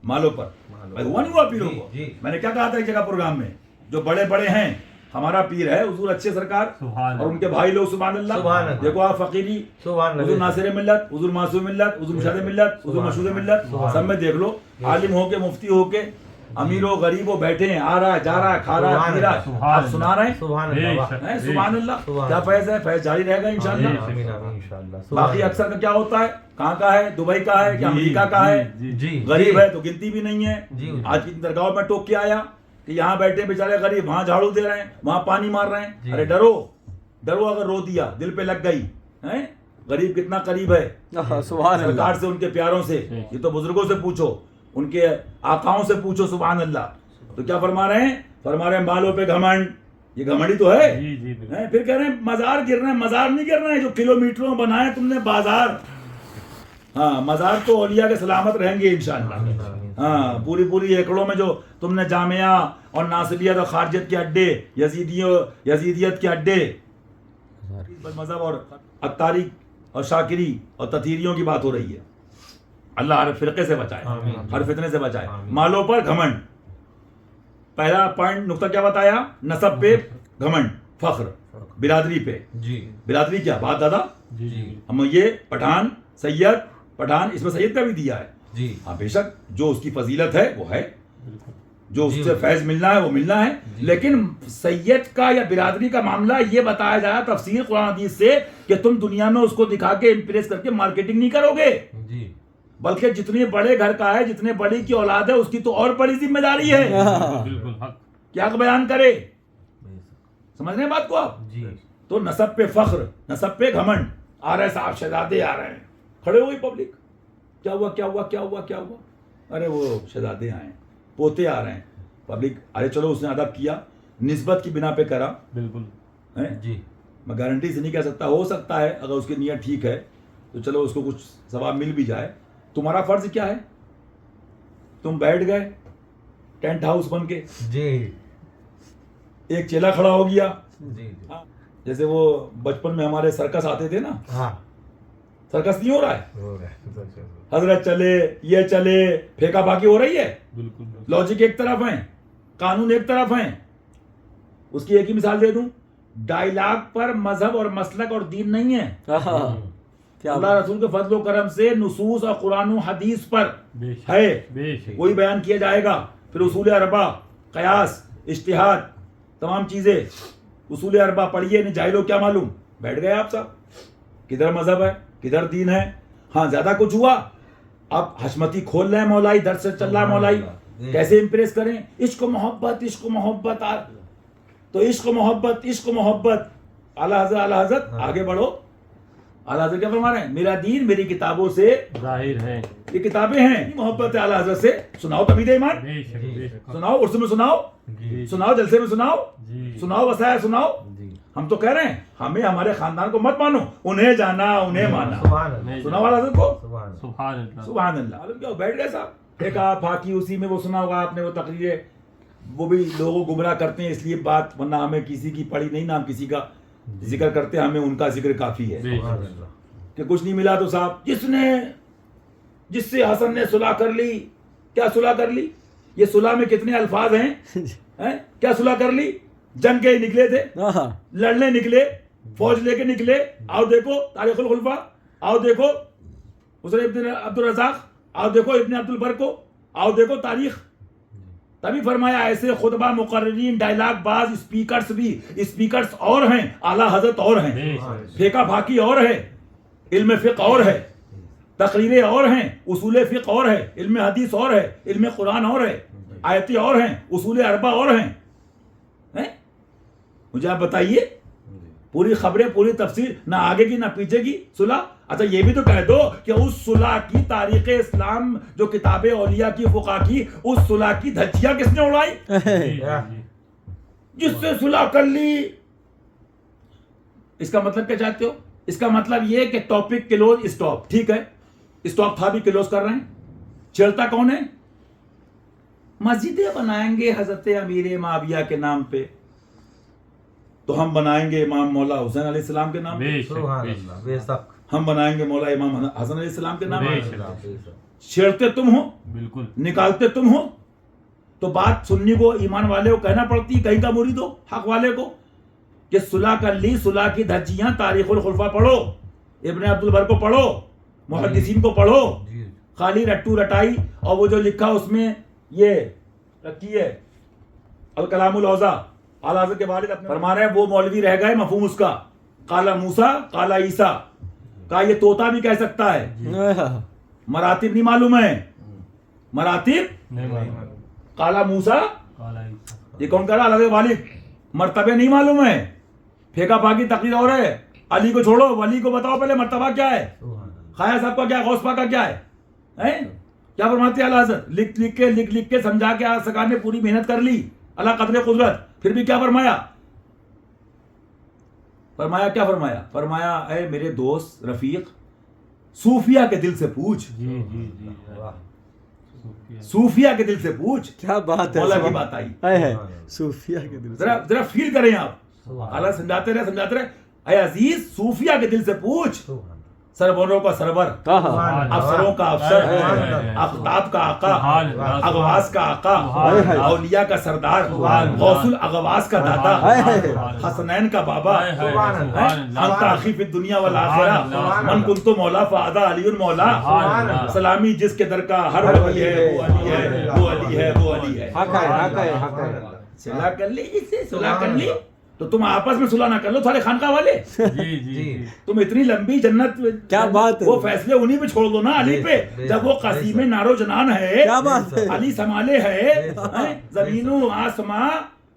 مالوں پر. ہوا نہیں ہوا پیروں کو. میں نے کیا کہا تھا ایک جگہ پروگرام میں, جو بڑے بڑے ہیں, ہمارا پیر ہے حضور اچھے سرکار اور ان کے بھائی لوگ, سبحان اللہ. دیکھو آپ فقیری, حضور ناصر ملت, حضور معصوم ملت, حضور مشہد ملت, حضور مشہور ملت, سب میں دیکھ لو, عالم ہو کے, مفتی ہو کے, امیر و غریب ہو, بیٹھے ہیں, آ رہا ہے, جا رہا ہے, کھا رہا ہے, پی رہا ہے, آپ سنا رہے ہیں. سبحان اللہ. کیا فیض ہے, فیض جاری رہے گا انشاءاللہ. باقی اکثر کا کیا ہوتا ہے, کہاں کا ہے, دبئی کا ہے, کیا امریکہ کا ہے, غریب ہے تو گنتی بھی نہیں ہے. آج کی درگاہوں میں ٹوک کے آیا کہ یہاں بیٹھے بیچارے غریب, وہاں جھاڑو دے رہے ہیں, وہاں پانی مار رہے ہیں. ارے ڈرو, ڈرو, اگر رو دیا دل پہ لگ گئی. غریب کتنا قریب ہے سرکار سے, ان کے پیاروں سے. یہ تو بزرگوں سے پوچھو, ان کے آقاؤں سے پوچھو. سبحان اللہ. تو کیا فرما رہے ہیں, فرما رہے ہیں مالوں پہ گھمنڈ. یہ گھمنڈی تو ہے. پھر کہہ رہے ہیں مزار گر رہے ہیں. مزار نہیں گر رہے ہیں جو کلومیٹروں بنائے تم نے بازار. ہاں, مزار تو اولیاء کے سلامت رہیں گے انشاءاللہ. ہاں, پوری ایکڑوں میں جو تم نے جامعہ اور ناصبیت اور خارجیت کے اڈے, یزیدیت کے اڈے, مذہب اور اتاری اور شاکری اور تطہیریوں کی بات ہو رہی ہے. اللہ ہر فرقے سے بچائے, ہر فتنے سے بچائے. مالوں پر گھمنڈ, پہلا پوائنٹ نقطہ کیا بتایا, نسب پہ گھمنڈ, فخر, برادری پہ. برادری کیا بات دادا, ہم یہ پٹھان, سید, پٹھان, اس میں سید کا بھی دیا ہے. ہاں بے شک, جو اس کی فضیلت ہے وہ ہے, جو اس سے فیض ملنا ہے وہ ملنا ہے. لیکن سید کا یا برادری کا معاملہ یہ بتایا جائے تفسیر قرآن حدیث سے کہ تم دنیا میں اس کو دکھا کے امپریس کر کے مارکیٹنگ نہیں کرو گے, بلکہ جتنے بڑے گھر کا ہے, جتنے بڑی کی اولاد ہے, اس کی تو اور بڑی ذمہ داری ہے. کہ حق بیان کرے. سمجھ رہے ہیں بات کو آپ؟ جی تو نسب پہ فخر, نسب پہ گھمنڈ, آ رہے صاحب شہزادے آ رہے ہیں, کھڑے ہوئی پبلک, کیا ہوا کیا ہوا کیا ہوا کیا ہوا, ارے وہ شہزادے آئے ہیں, پوتے آ رہے ہیں, پبلک ارے چلو اس نے ادب کیا, نسبت کی بنا پہ کرا, بالکل جی میں گارنٹی سے نہیں کہہ سکتا, ہو سکتا ہے اگر اس کی نیت ٹھیک ہے تو چلو اس کو کچھ ثواب مل بھی جائے. تمہارا فرض کیا ہے؟ تم بیٹھ گئے ٹینٹ ہاؤس بن کے, جی ایک چیلا کھڑا ہو گیا, جی جیسے وہ بچپن میں ہمارے سرکس آتے تھے نا, ہاں سرکس نہیں ہو رہا ہے, ہو رہا ہے حضرت چلے یہ چلے, پھیکا پھاکی ہو رہی ہے, بالکل لاجک ایک طرف ہیں, قانون ایک طرف ہیں. اس کی ایک ہی مثال دے دوں, ڈائلاگ پر مذہب اور مسلک اور دین نہیں ہے. کیا اللہ رسول کے فضل و کرم سے نصوص اور قرآن و حدیث پر ہے, وہی بیان کیا جائے گا. پھر اصول اربع, قیاس, اجتہاد, تمام چیزیں. اصول اربع پڑھیے, نہیں جاہلو کیا معلوم, بیٹھ گئے آپ سب, کدھر مذہب ہے کدھر دین ہے. ہاں زیادہ کچھ ہوا, اب حشمتی کھول رہے ہیں مولائی, درس سے چل رہا ہے مولائی, کیسے امپریس کریں, عشق و محبت عشق و محبت, تو عشق و محبت عشق و محبت. اعلیٰ حضرت آگے بڑھو. اعلیٰ حضرت کیا فرما رہے ہیں, میرا دین میری کتابوں سے ظاہر ہے, یہ کتابیں ہیں, محبت ہے اعلیٰ حضرت سے. سناؤ تمید ایمان, سناؤ عرس میں, سناؤ سناؤ جلسے میں, سناؤ سناؤ وسائل, سناؤ. ہم تو کہہ رہے ہیں ہمیں ہمارے خاندان کو مت مانو, انہیں جانا انہیں مانا. سناؤ اعلیٰ حضرت کو, سبحان اللہ. معلوم کیا بیٹھ گئے صاحب, پھیکا پھاکی اسی میں. وہ سنا ہوگا آپ نے وہ تقریریں, وہ بھی لوگوں کو گمراہ کرتے ہیں اس لیے بات, ورنہ ہمیں کسی کی پڑھی نہیں, نام کسی کا ذکر کرتے, ہمیں ان کا ذکر کافی ہے. کہ کچھ نہیں ملا تو صاحب جس سے حسن نے صلح کر لی, کیا صلح کر لی, یہ صلح میں کتنے الفاظ ہیں, کیا صلح کر لی, جنگ کے نکلے تھے, لڑنے نکلے, فوج لے کے نکلے. آؤ دیکھو تاریخ الخلفاء, آؤ دیکھو حسین ابن عبد الرزاق, آؤ دیکھو ابن عبد البر کو, آؤ دیکھو تاریخ. تبھی فرمایا ایسے خطبہ مقررین, ڈائلاگ باز اسپیکرز بھی, اسپیکرز اور ہیں, اعلیٰ حضرت اور ہیں, پھیکا پھاکی اور ہے, علم فقہ اور ہے, تقریریں اور ہیں, اصول فقہ اور ہے, علم حدیث اور ہے, علم قرآن اور ہے, آیتیں اور ہیں, اصول اربع اور ہیں. مجھے آپ بتائیے, پوری خبریں, پوری تفسیر, نہ آگے کی نہ پیچھے کی صلح. اچھا یہ بھی تو کہہ دو کہ اس صلح کی تاریخ اسلام جو کتاب اولیاء کی, فقہ کی, اس صلح کی دھجیاں کس نے اڑائی, جس سے صلح کر لی. اس کا مطلب کیا چاہتے ہو؟ اس کا مطلب یہ کہ ٹاپک کلوز اسٹاپ, ٹھیک ہے اسٹاپ تھا بھی کلوز کر رہے ہیں. چھیڑتا کون ہے؟ مسجدیں بنائیں گے حضرت امیر معاویہ کے نام پہ, تو ہم بنائیں گے امام مولا حسین علیہ السلام کے نام پہ, ہم بنائیں گے مولا امام حسن علیہ السلام کے نام پہ. چھیڑتے تم ہو, بالکل نکالتے تم ہو. تو بات سنی کو, ایمان والے کو کہنا پڑتی, کہیں کا مرید ہو, حق والے کو, کہ صلح کر لی, صلح کی دھجیاں تاریخ الخلفاء پڑھو, ابن عبد البر کو پڑھو, محدثین کو پڑھو. خالی رٹو رٹائی, اور وہ جو لکھا اس میں یہ رکھی ہے الکلام الاوضاع, اعلیٰ حضرت کے والد اپنے فرما رہے ہیں وہ مولوی رہ گئے مفہوم اس کا, قالا موسیٰ قالا عیسیٰ, کہا یہ طوطا بھی کہہ سکتا ہے, مراتب نہیں معلوم ہے, مراتب قالا موسیٰ, یہ کون کہہ رہا, اعلیٰ کے والد, مرتبے نہیں معلوم ہے. پھیکا پھاکی تقریر ہو رہے, علی کو چھوڑو, ولی کو بتاؤ پہلے مرتبہ کیا ہے, خواجہ صاحب کا کیا ہے, غوث پاک کا کیا ہے, کیا فرماتے ہیں اعلیٰ حضرت, لکھ کے سمجھا کے سرکار نے پوری محنت کر لی, اللہ قدر قدرت. پھر بھی کیا فرمایا, کیا فرمایا, فرمایا اے میرے دوست رفیق, صوفیہ کے دل سے پوچھ, صوفیہ کے دل سے پوچھ. کیا بات ہے, مولا کی بات آئی, صوفیہ کے دل سے. ذرا فیل کریں آپ, اللہ سمجھاتے رہے, اے عزیز صوفیہ کے دل سے پوچھ, سروروں کا سرور, افسروں کا افسر, اقطاب کا آقا, اغواس کا آقا, اولیاء کا سردار, غوث الاغواس کا دادا, حسنین کا بابا, انت اخی فی الدنیا والآخرہ, من کنت مولا فہذا علی مولا, سلامی جس کے در کا ہر ولی ہے, وہ علی ہے, وہ علی ہے, وہ علی ہے. صلح کر لی, اسے صلح کر لی, تو تم آپس میں صلح نہ کر لو سارے خانقاہ والے, تم اتنی لمبی جنت, کیا بات ہے, وہ فیصلے انہی پہ چھوڑ دو نا, علی پہ, جب وہ قسیم نارو جنان ہے, کیا بات ہے, علی سنبھالے ہے, زمین و آسماں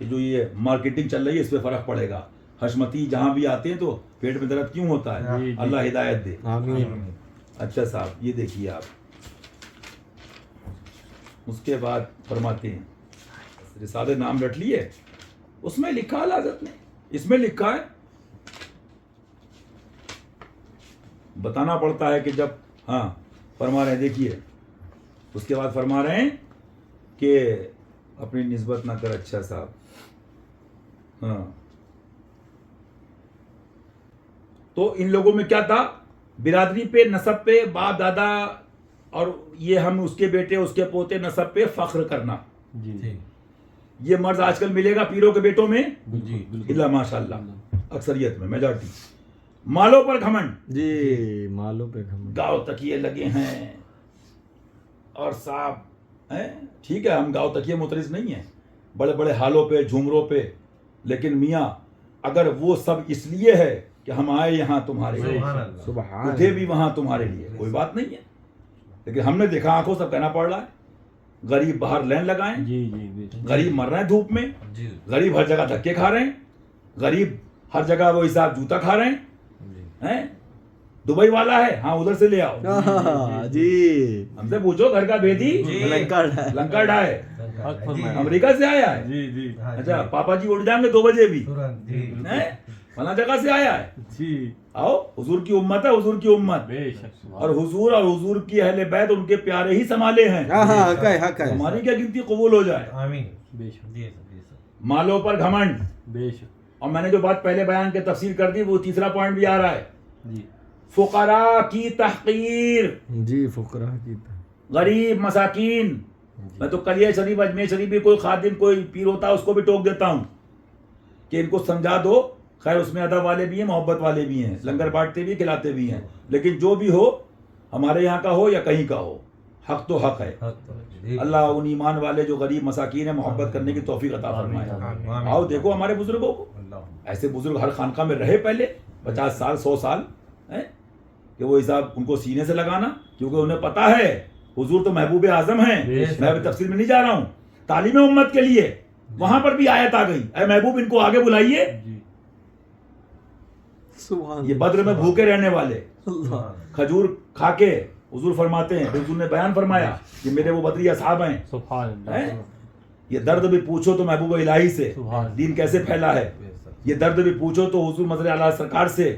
کہ جو یہ مارکیٹنگ چل رہی ہے اس پہ فرق پڑے گا. حشمتی جہاں بھی آتے ہیں تو پیٹ میں درد کیوں ہوتا ہے؟ اللہ ہدایت دے. آمین. اچھا صاحب یہ دیکھیے آپ, اس کے بعد فرماتے ہیں رسالے نام رٹ لیے, اس میں لکھا ہے حضرت نے, اس میں لکھا ہے, بتانا پڑتا ہے کہ جب ہاں فرما رہے ہیں دیکھیے, اس کے بعد فرما رہے ہیں کہ اپنی نسبت نہ کر. اچھا صاحب ہاں, تو ان لوگوں میں کیا تھا؟ برادری پہ, نسب پہ, باپ دادا اور یہ ہم اس کے بیٹے اس کے پوتے, نسب پہ فخر کرنا. جی یہ مرض آج کل ملے گا پیروں کے بیٹوں میں جی بالکل. اللہ ماشاء اللہ اکثریت میں میجارٹی. مالوں پر گھمنڈ, جی مالوں پہ گھمنڈ. گاؤں تکیے لگے ہیں اور صاحب ٹھیک ہے ہم گاؤں تکیے مترز نہیں ہیں, بڑے بڑے حالوں پہ جھومروں پہ, لیکن میاں اگر وہ سب اس لیے ہے کہ ہم آئے یہاں تمہارے لیے, سبحان اللہ. سبحان اٹھے بھی وہاں تمہارے لیے, کوئی بات نہیں ہے. لیکن ہم نے دیکھا آنکھوں سب کہنا پڑ رہا ہے, غریب باہر لین لگائیں, جی جی غریب مر رہے ہیں دھوپ میں, جی غریب ہر جگہ دھکے کھا رہے ہیں, غریب ہر جگہ وہ حساب جوتا کھا رہے ہیں. دبئی والا ہے, ہاں ادھر سے لے آؤ. جی ہم سے پوچھو گھر کا بیدی لنکا ڈھائے حق فرمایا. امریکہ سے آیا ہے. جی جی اچھا پاپا جی اٹھ جائیں گے 2 بجے بھی, جی فلاں جگہ سے آیا ہے. جی آؤ, حضور کی امت ہے, حضور کی امت, بے شک. اور حضور کی اہل بیت ان کے پیارے ہی سنبھالے ہیں. حق ہے, حق ہے. ہماری کیا گنتی قبول ہو جائے. آمین. بے شک. جی سر. مالوں پر گھمنڈ, بے شک. اور میں نے جو بات پہلے بیان کے تفسیر کر دی وہ تیسرا پوائنٹ بھی آ رہا ہے. جی فقراء کی تحقیر, جی فقراء کی غریب مساکین. میں تو کلیہ شریف اجمیر شریف بھی کوئی خادم کوئی پیر ہوتا ہے اس کو بھی ٹوک دیتا ہوں کہ ان کو سمجھا دو. خیر اس میں ادب والے بھی ہیں, محبت والے بھی ہیں, لنگر بانٹتے بھی کھلاتے بھی ہیں, لیکن جو بھی ہو ہمارے یہاں کا ہو یا کہیں کا ہو, حق تو حق ہے. اللہ ان ایمان والے جو غریب مساکین ہیں محبت کرنے کی توفیق عطا فرمائے. آؤ دیکھو ہمارے بزرگوں کو, ایسے بزرگ ہر خانقاہ میں رہے پہلے 50 سال 100 سال, کہ وہ حساب ان کو سینے سے لگانا, کیونکہ انہیں پتا ہے حضور تو محبوب اعظم ہیں. میں ابھی تفسیر میں نہیں جا رہا ہوں, تعلیم امت کے لیے وہاں پر بھی آیت آ گئی, اے محبوب ان کو آگے بلائیے. یہ بدر میں بھوکے رہنے والے کھجور کھا کے حضور فرماتے ہیں, حضور نے بیان فرمایا کہ میرے وہ بدری اصحاب ہیں. سبحان اللہ. یہ درد بھی پوچھو تو محبوب الہی سے, دین کیسے پھیلا ہے. یہ درد بھی پوچھو تو حضور مظہر اعلیٰ سرکار سے,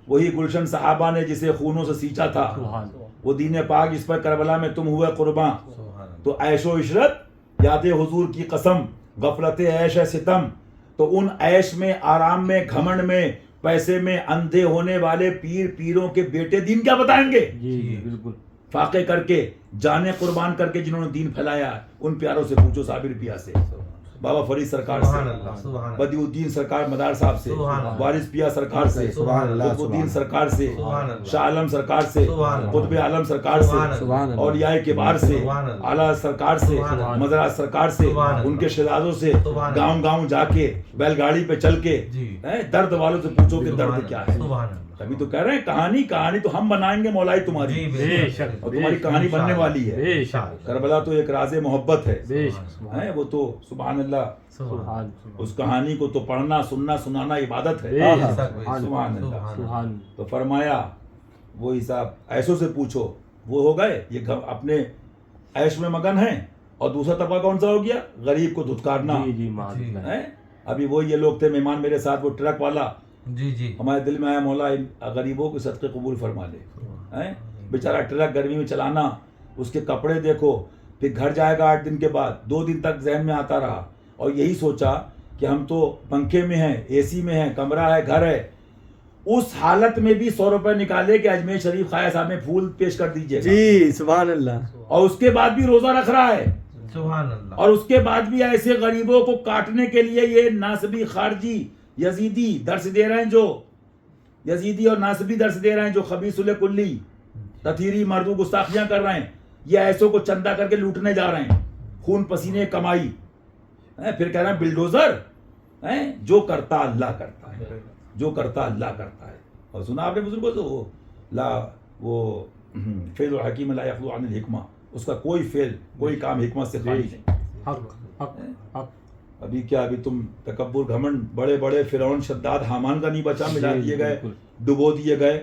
وہی گلشن صحابہ نے جسے خونوں سے سینچا تھا, وہ دین پاک جس پر کربلا میں تم ہوئے قرباں. تو عیش و عشرت یاد حضور کی قسم, غفلت عیش ہے ستم. تو ان عیش میں, آرام میں, گھمنڈ میں, پیسے میں اندھے ہونے والے پیروں کے بیٹے دین کیا بتائیں گے؟ جی بالکل. فاقے کر کے, جانیں قربان کر کے جنہوں نے دین پھیلایا, ان پیاروں سے پوچھو, صابر پیا سے, بابا فرید سرکار سے, بدیع الدین سرکار مدار صاحب سے, وارث پیا سرکار سے, قطب الدین سرکار سے, شاہ عالم سرکار سے, قطب عالم سرکار سے, اولیاء کبار سے, اعلیٰ سرکار سے, مزرعہ سرکار سے, ان کے شہزادوں سے, گاؤں گاؤں جا کے بیل گاڑی پہ چل کے درد والوں سے پوچھو کہ درد کیا ہے. تبھی تو کہہ رہے ہیں کہانی تو ہم بنائیں گے مولائی تمہاری, اور تمہاری کہانی بننے والی ہے. کربلا تو ایک راز محبت ہے, وہ تو سبحان اللہ, اس کہانی کو تو پڑھنا سننا سنانا عبادت ہے. سبحان اللہ. تو فرمایا وہ حساب ایسوں سے پوچھو, وہ ہو گئے یہ اپنے عیش میں مگن ہیں, اور دوسرا طبقہ کون سا ہو گیا؟ غریب کو دھتکارنا. ابھی وہ یہ لوگ تھے مہمان میرے ساتھ, وہ ٹرک والا, جی ہمارے دل میں آیا مولا غریبوں کے صدقے قبول فرما لے. بیچارہ ٹرک گرمی میں چلانا, اس کے کپڑے دیکھو, پھر گھر جائے گا 8 دن کے بعد, 2 دن تک ذہن میں آتا رہا, اور یہی سوچا کہ ہم تو پنکھے میں ہیں, اے سی میں ہیں, کمرہ ہے, گھر ہے. اس حالت میں بھی 100 روپے نکالے کہ اجمیر شریف خواجہ صاحب میں پھول پیش کر دیجیے. جی سبحان اللہ. اور اس کے بعد بھی روزہ رکھ رہا ہے, سبحان اللہ. اور اور اس کے بعد بھی ایسے غریبوں کو کاٹنے کے لیے یہ ناصبی خارجی یزیدی درس دے رہے ہیں, جو یزیدی اور ناصبی درس دے رہے ہیں, جو خبیث کلی تطہیری مردو گستاخیاں کر رہے ہیں, یہ ایسوں کو چندہ کر کے لوٹنے جا رہے ہیں, خون پسینے کمائی. پھر کہہ رہے ہیں بلڈوزر, جو کرتا اللہ کرتا ہے, جو کرتا اللہ کرتا ہے. اور سنا آپ نے بزرگوں سے وہ فیض الحکیم لا یخلو عن الحکمہ, اس کا کوئی فعل کوئی کام حکمت سے خالی نہیں. ابھی کیا، ابھی تم تکبر گھمنڈ، بڑے بڑے فرعون شداد حامان کا نہیں بچا، ملا دیے گئے، ڈبو دیے گئے،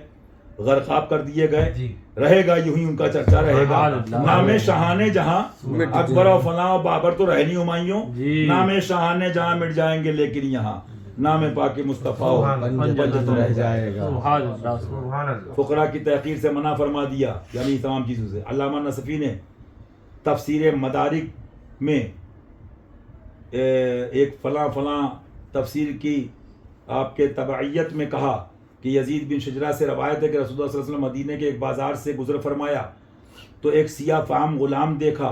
غرقاب کر دیے گئے. جی رہے گا یوں ہی ان کا چرچا رہے گا. نام شاہانے جہاں اکبر و فلاں و بابر تو رہ نہیں ہمایوں، نام شاہانے جہاں مٹ جائیں گے لیکن یہاں نام پاک مصطفیٰ پنجت رہ جائے گا. سبحان اللہ. فقراء کی تحقیر سے منع فرما دیا، یعنی تمام چیزوں سے. علامہ نصفی نے تفسیر مدارک میں ایک فلاں تفسیر کی آپ کے تبعیت میں کہا کہ یزید بن شجرہ سے روایت ہے کہ رسول اللہ صلی اللہ علیہ وسلم مدینے کے ایک بازار سے گزر فرمایا تو ایک سیاہ فام غلام دیکھا.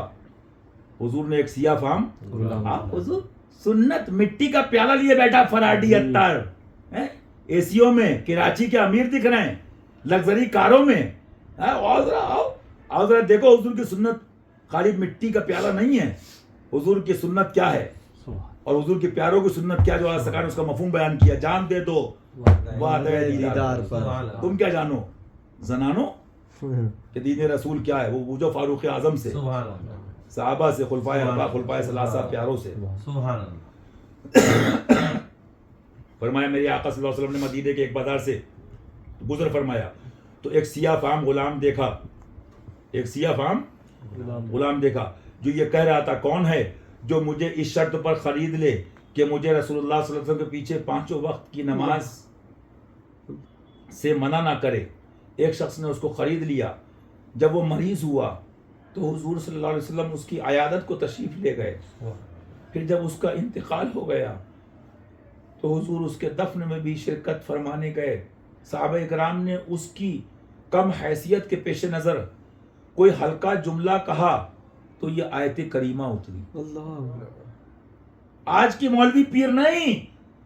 حضور نے ایک سیاہ فام غلام، حضور سنت مٹی کا پیالہ لیے بیٹھا فراڈی اتار، اے سیوں میں کراچی کے امیر دکھ رہے ہیں، لگژری کاروں میں. آؤ ذرا دیکھو حضور کی سنت خالی مٹی کا پیالہ نہیں ہے. حضور کی سنت کیا ہے اور حضور کے پیاروں کی سنت کیا، جو آج سرکار نے اس کا مفہوم بیان کیا. جان دے دو وعدہ دیدار پر، تم کیا جانو زنانو کہ دین رسول کیا ہے. وہ پوچھو فاروق اعظم سے، صحابہ سے، خلفائے اربعہ، خلفائے ثلاثہ پیاروں سے. سبحان اللہ. فرمایا میرے آقا صلی اللہ علیہ وسلم نے مدینے کے ایک بازار سے گزر فرمایا تو ایک سیاہ فام غلام دیکھا، ایک سیاہ فام غلام دیکھا جو یہ کہہ رہا تھا کون ہے جو مجھے اس شرط پر خرید لے کہ مجھے رسول اللہ صلی اللہ علیہ وسلم کے پیچھے 5 وقت کی نماز سے منع نہ کرے. ایک شخص نے اس کو خرید لیا. جب وہ مریض ہوا تو حضور صلی اللہ علیہ وسلم اس کی عیادت کو تشریف لے گئے. پھر جب اس کا انتقال ہو گیا تو حضور اس کے دفن میں بھی شرکت فرمانے گئے. صحابہ اکرام نے اس کی کم حیثیت کے پیش نظر کوئی ہلکا جملہ کہا تو یہ آیت کریمہ اتری. آج کی مولوی پیر نہیں،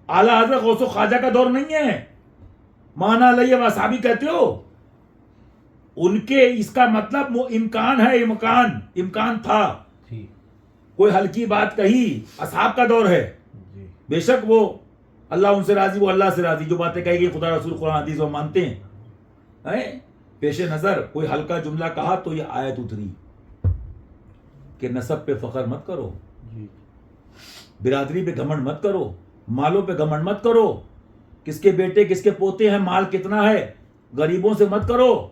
اعلیٰ حضرت غوث و خواجہ کا دور نہیں ہے. مانا علیہ وصحابی کہتے ہو، ان کے اس کا مطلب وہ امکان ہے، امکان تھا. کوئی ہلکی بات کہی، اصحاب کا دور ہے. بے شک وہ اللہ ان سے راضی، وہ اللہ سے راضی. جو باتیں کہی گئی خدا رسول قرآن حدیث وہ مانتے ہیں. پیش نظر کوئی ہلکا جملہ کہا تو یہ آیت اتری کہ نسب پہ فخر مت کرو، برادری پہ گھمنڈ مت کرو، مالوں پہ گھمنڈ مت کرو، کس کے بیٹے کس کے پوتے ہیں، مال کتنا ہے، غریبوں سے مت کرو.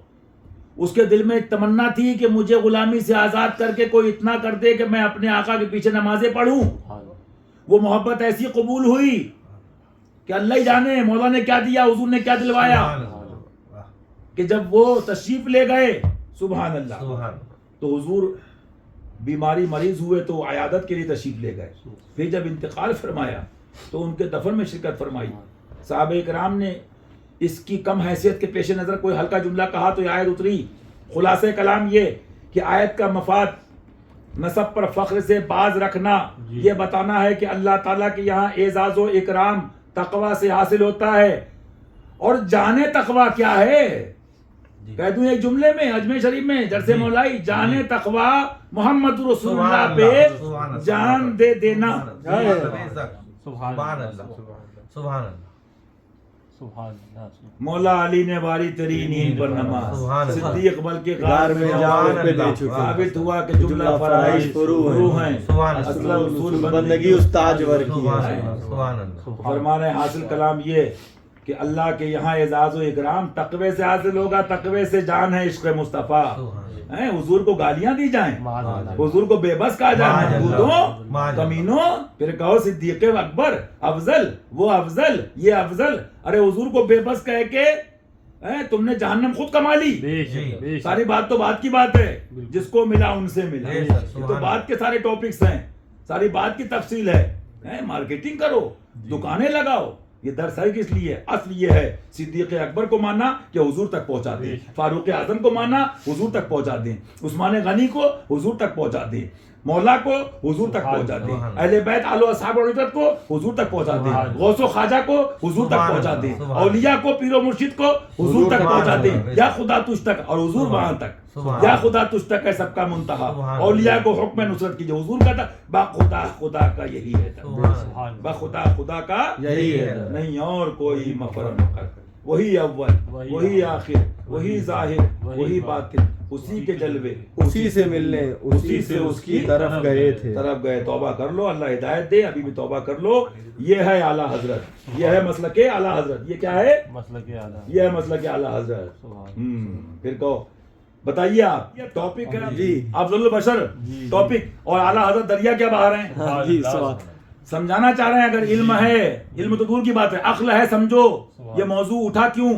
اس کے دل میں ایک تمنا تھی کہ مجھے غلامی سے آزاد کر کے کوئی اتنا کر دے کہ میں اپنے آقا کے پیچھے نمازیں پڑھوں. وہ محبت ایسی قبول ہوئی کہ اللہ ہی جانے مولا نے کیا دیا، حضور نے کیا دلوایا کہ جب وہ تشریف لے گئے سبحان اللہ تو حضور بیماری مریض ہوئے تو عیادت کے لیے تشریف لے گئے. پھر جب انتقال فرمایا تو ان کے دفن میں شرکت فرمائی. صحابہ کرام نے اس کی کم حیثیت کے پیش نظر کوئی ہلکا جملہ کہا تو یہ آیت اتری. خلاصہ کلام یہ کہ آیت کا مفاد نسب پر فخر سے باز رکھنا، یہ بتانا ہے کہ اللہ تعالیٰ کے یہاں اعزاز و اکرام تقوی سے حاصل ہوتا ہے. اور جانے تقوی کیا ہے، کہہ دوں ایک جملے میں، اجمیر شریف میں درس مولائی، جانے تقوی محمد رسول اللہ پہ جان دے دینا. سبحان اللہ. سبحان اللہ. مولا علی نے باری تری نیند پر نماز، صدیق بلکہ غار میں جان پہ دے چکے. ثابت ہوا کہ جملہ فرائض فروع ہیں، اصل اصول بندگی استاج ور کی ہے. فرمانے حاصل کلام یہ کہ اللہ کے یہاں اعزاز و اکرام تقوی سے حاصل ہوگا. تقوی سے جان ہے عشق مصطفیٰ. حضور کو گالیاں دی جائیں، حضور کو بے بس کہا جائے، محبوبوں کمینوں، پھر کہو صدیق اکبر افضل، وہ افضل، یہ افضل. ارے حضور کو بے بس کہہ کے تم نے جہنم خود کما لی. ساری بات تو بات کی بات ہے، جس کو ملا ان سے ملا. یہ تو بات کے سارے ٹاپکس ہیں، ساری بات کی تفصیل ہے. مارکیٹنگ کرو، دکانیں لگاؤ، یہ درس ہے کس لیے؟ اصل یہ ہے صدیق اکبر کو ماننا کہ حضور تک پہنچا دیں، فاروق اعظم کو ماننا حضور تک پہنچا دیں، عثمان غنی کو حضور تک پہنچا دیں، مولا کو حضور تک پہنچا دیں، اہل بیت آل و اصحاب عزت کو حضور تک پہنچا دیں، غوث و خواجہ کو حضور تک پہنچا دیں، اولیاء کو پیر و مرشد کو حضور تک پہنچا دیں. یا خدا تجھ تک، اور حضور وہاں تک. یا خدا تجھ تک ہے سب کا منتہا، اولیاء کو حکم نصرت کیجئے. حضور کا تھا با خدا خدا کا یہی ہے، با خدا خدا کا یہی ہے، نہیں اور کوئی مفر مقر. وہی اول، وہی آخر، وہی ظاہر، وہی باطن. اسی کے جلوے اسی سے ملنے اسی سے اس کی طرف گئے تھے. طرف گئے. توبہ کر لو, اللہ ہدایت دے. ابھی بھی توبہ کر لو. یہ ہے اعلیٰ حضرت, یہ ہے مسلک اعلیٰ حضرت. یہ کیا ہے؟ یہ ہے مسلک اعلیٰ حضرت. پھر کہو, بتائیے آپ, یہ ٹاپک ہے جی. افضل البشر ٹاپک, اور اعلیٰ حضرت دریا کیا باہر ہیں. جی سوال سمجھانا چاہ رہے ہیں. اگر علم ہے, علم تو دور کی بات ہے, عقل ہے, سمجھو یہ موضوع اٹھا کیوں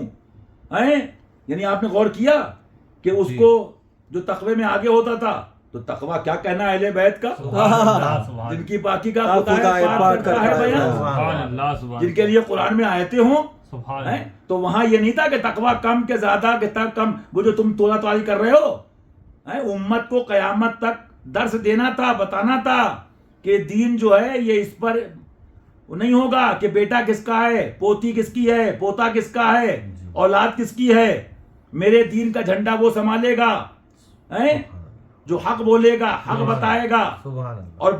ہیں. یعنی آپ نے غور کیا کہ اس کو جو تقوی میں آگے ہوتا تھا, تو تقوی کیا کہنا ہے اہل بیت کا, جن کی پاکی کا خدا پاک کرتا ہے بیان, جن کے لیے قرآن میں آیتیں ہوں. تو وہاں یہ نہیں تھا کہ تقوی کم کے زیادہ کہ تک کم, وہ جو تم تولا توالی کر رہے ہو. امت کو قیامت تک درس دینا تھا, بتانا تھا کہ دین جو ہے یہ اس پر نہیں ہوگا کہ بیٹا کس کا ہے, پوتی کس کی ہے, پوتا کس کا ہے, اولاد کس کی ہے. میرے دین کا جھنڈا وہ سنبھالے گا جو حق بولے گا, حق بتائے گا. اور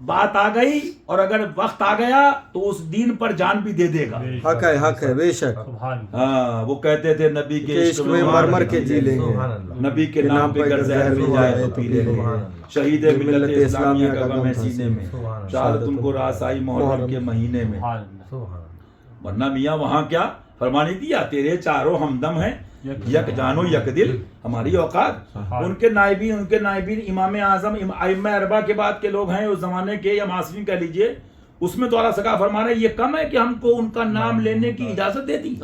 بات آ گئی, اور اگر وقت آ گیا تو اس دین پر جان بھی دے دے گا. حق ہے بے شک. ہاں, وہ کہتے تھے نبی کے عشق میں مر مر کے جی لیں گے, نبی کے نام پہ اگر زہر مل جائے تو پی لیں گے. شہید ملت اسلامیہ کا غم ہے سینے میں, شہادت ان کو راس آئی محرم کے مہینے میں. ورنہ میاں وہاں کیا فرمانی دیا, تیرے چاروں ہمدم ہیں, یک جانو یک دل ہماری اوقات. ان کے نائبین امام اعظم ائمہ اربعہ کے بعد کے لوگ ہیں اس زمانے کے, یا معاصرین کہہ لیجئے, اس میں تو اعلیٰ سرکار فرما رہے یہ کم ہے کہ ہم کو ان کا نام لینے کی اجازت دے دی.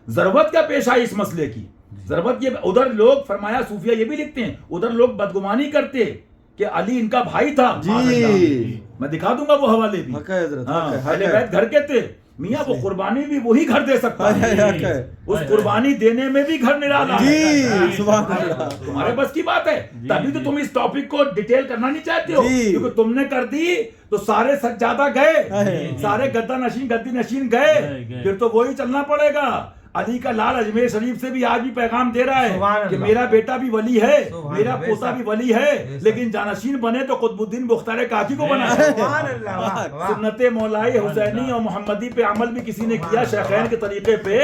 ضرورت کیا پیش آئی اس مسئلے کی, ضرورت یہ. ادھر لوگ فرمایا, صوفیہ یہ بھی لکھتے ہیں, ادھر لوگ بدگمانی کرتے کہ علی ان کا بھائی تھا. جی میں دکھا دوں گا وہ حوالے بھی. اہل بیت گھر کے تھے میاں, وہ قربانی بھی وہی گھر دے سکتا ہے. اس قربانی دینے میں بھی گھر نرالا ہے. تمہارے بس کی بات ہے, تبھی تو تم اس ٹاپک کو ڈیٹیل کرنا نہیں چاہتے ہو, کیونکہ تم نے کر دی تو سارے سجادہ گئے, سارے گدی نشین گئے, پھر تو وہی چلنا پڑے گا. علی کا لال اجمیر شریف سے بھی آج بھی پیغام دے رہا ہے کہ میرا بیٹا بھی ولی ہے, میرا پوتا بھی ولی ہے, لیکن جانشین بنے تو قطب الدین مختار کاکی کو بنا. سنت مولائی حسینی اور محمدی پہ عمل بھی کسی نے کیا, شیخین کے طریقے پہ,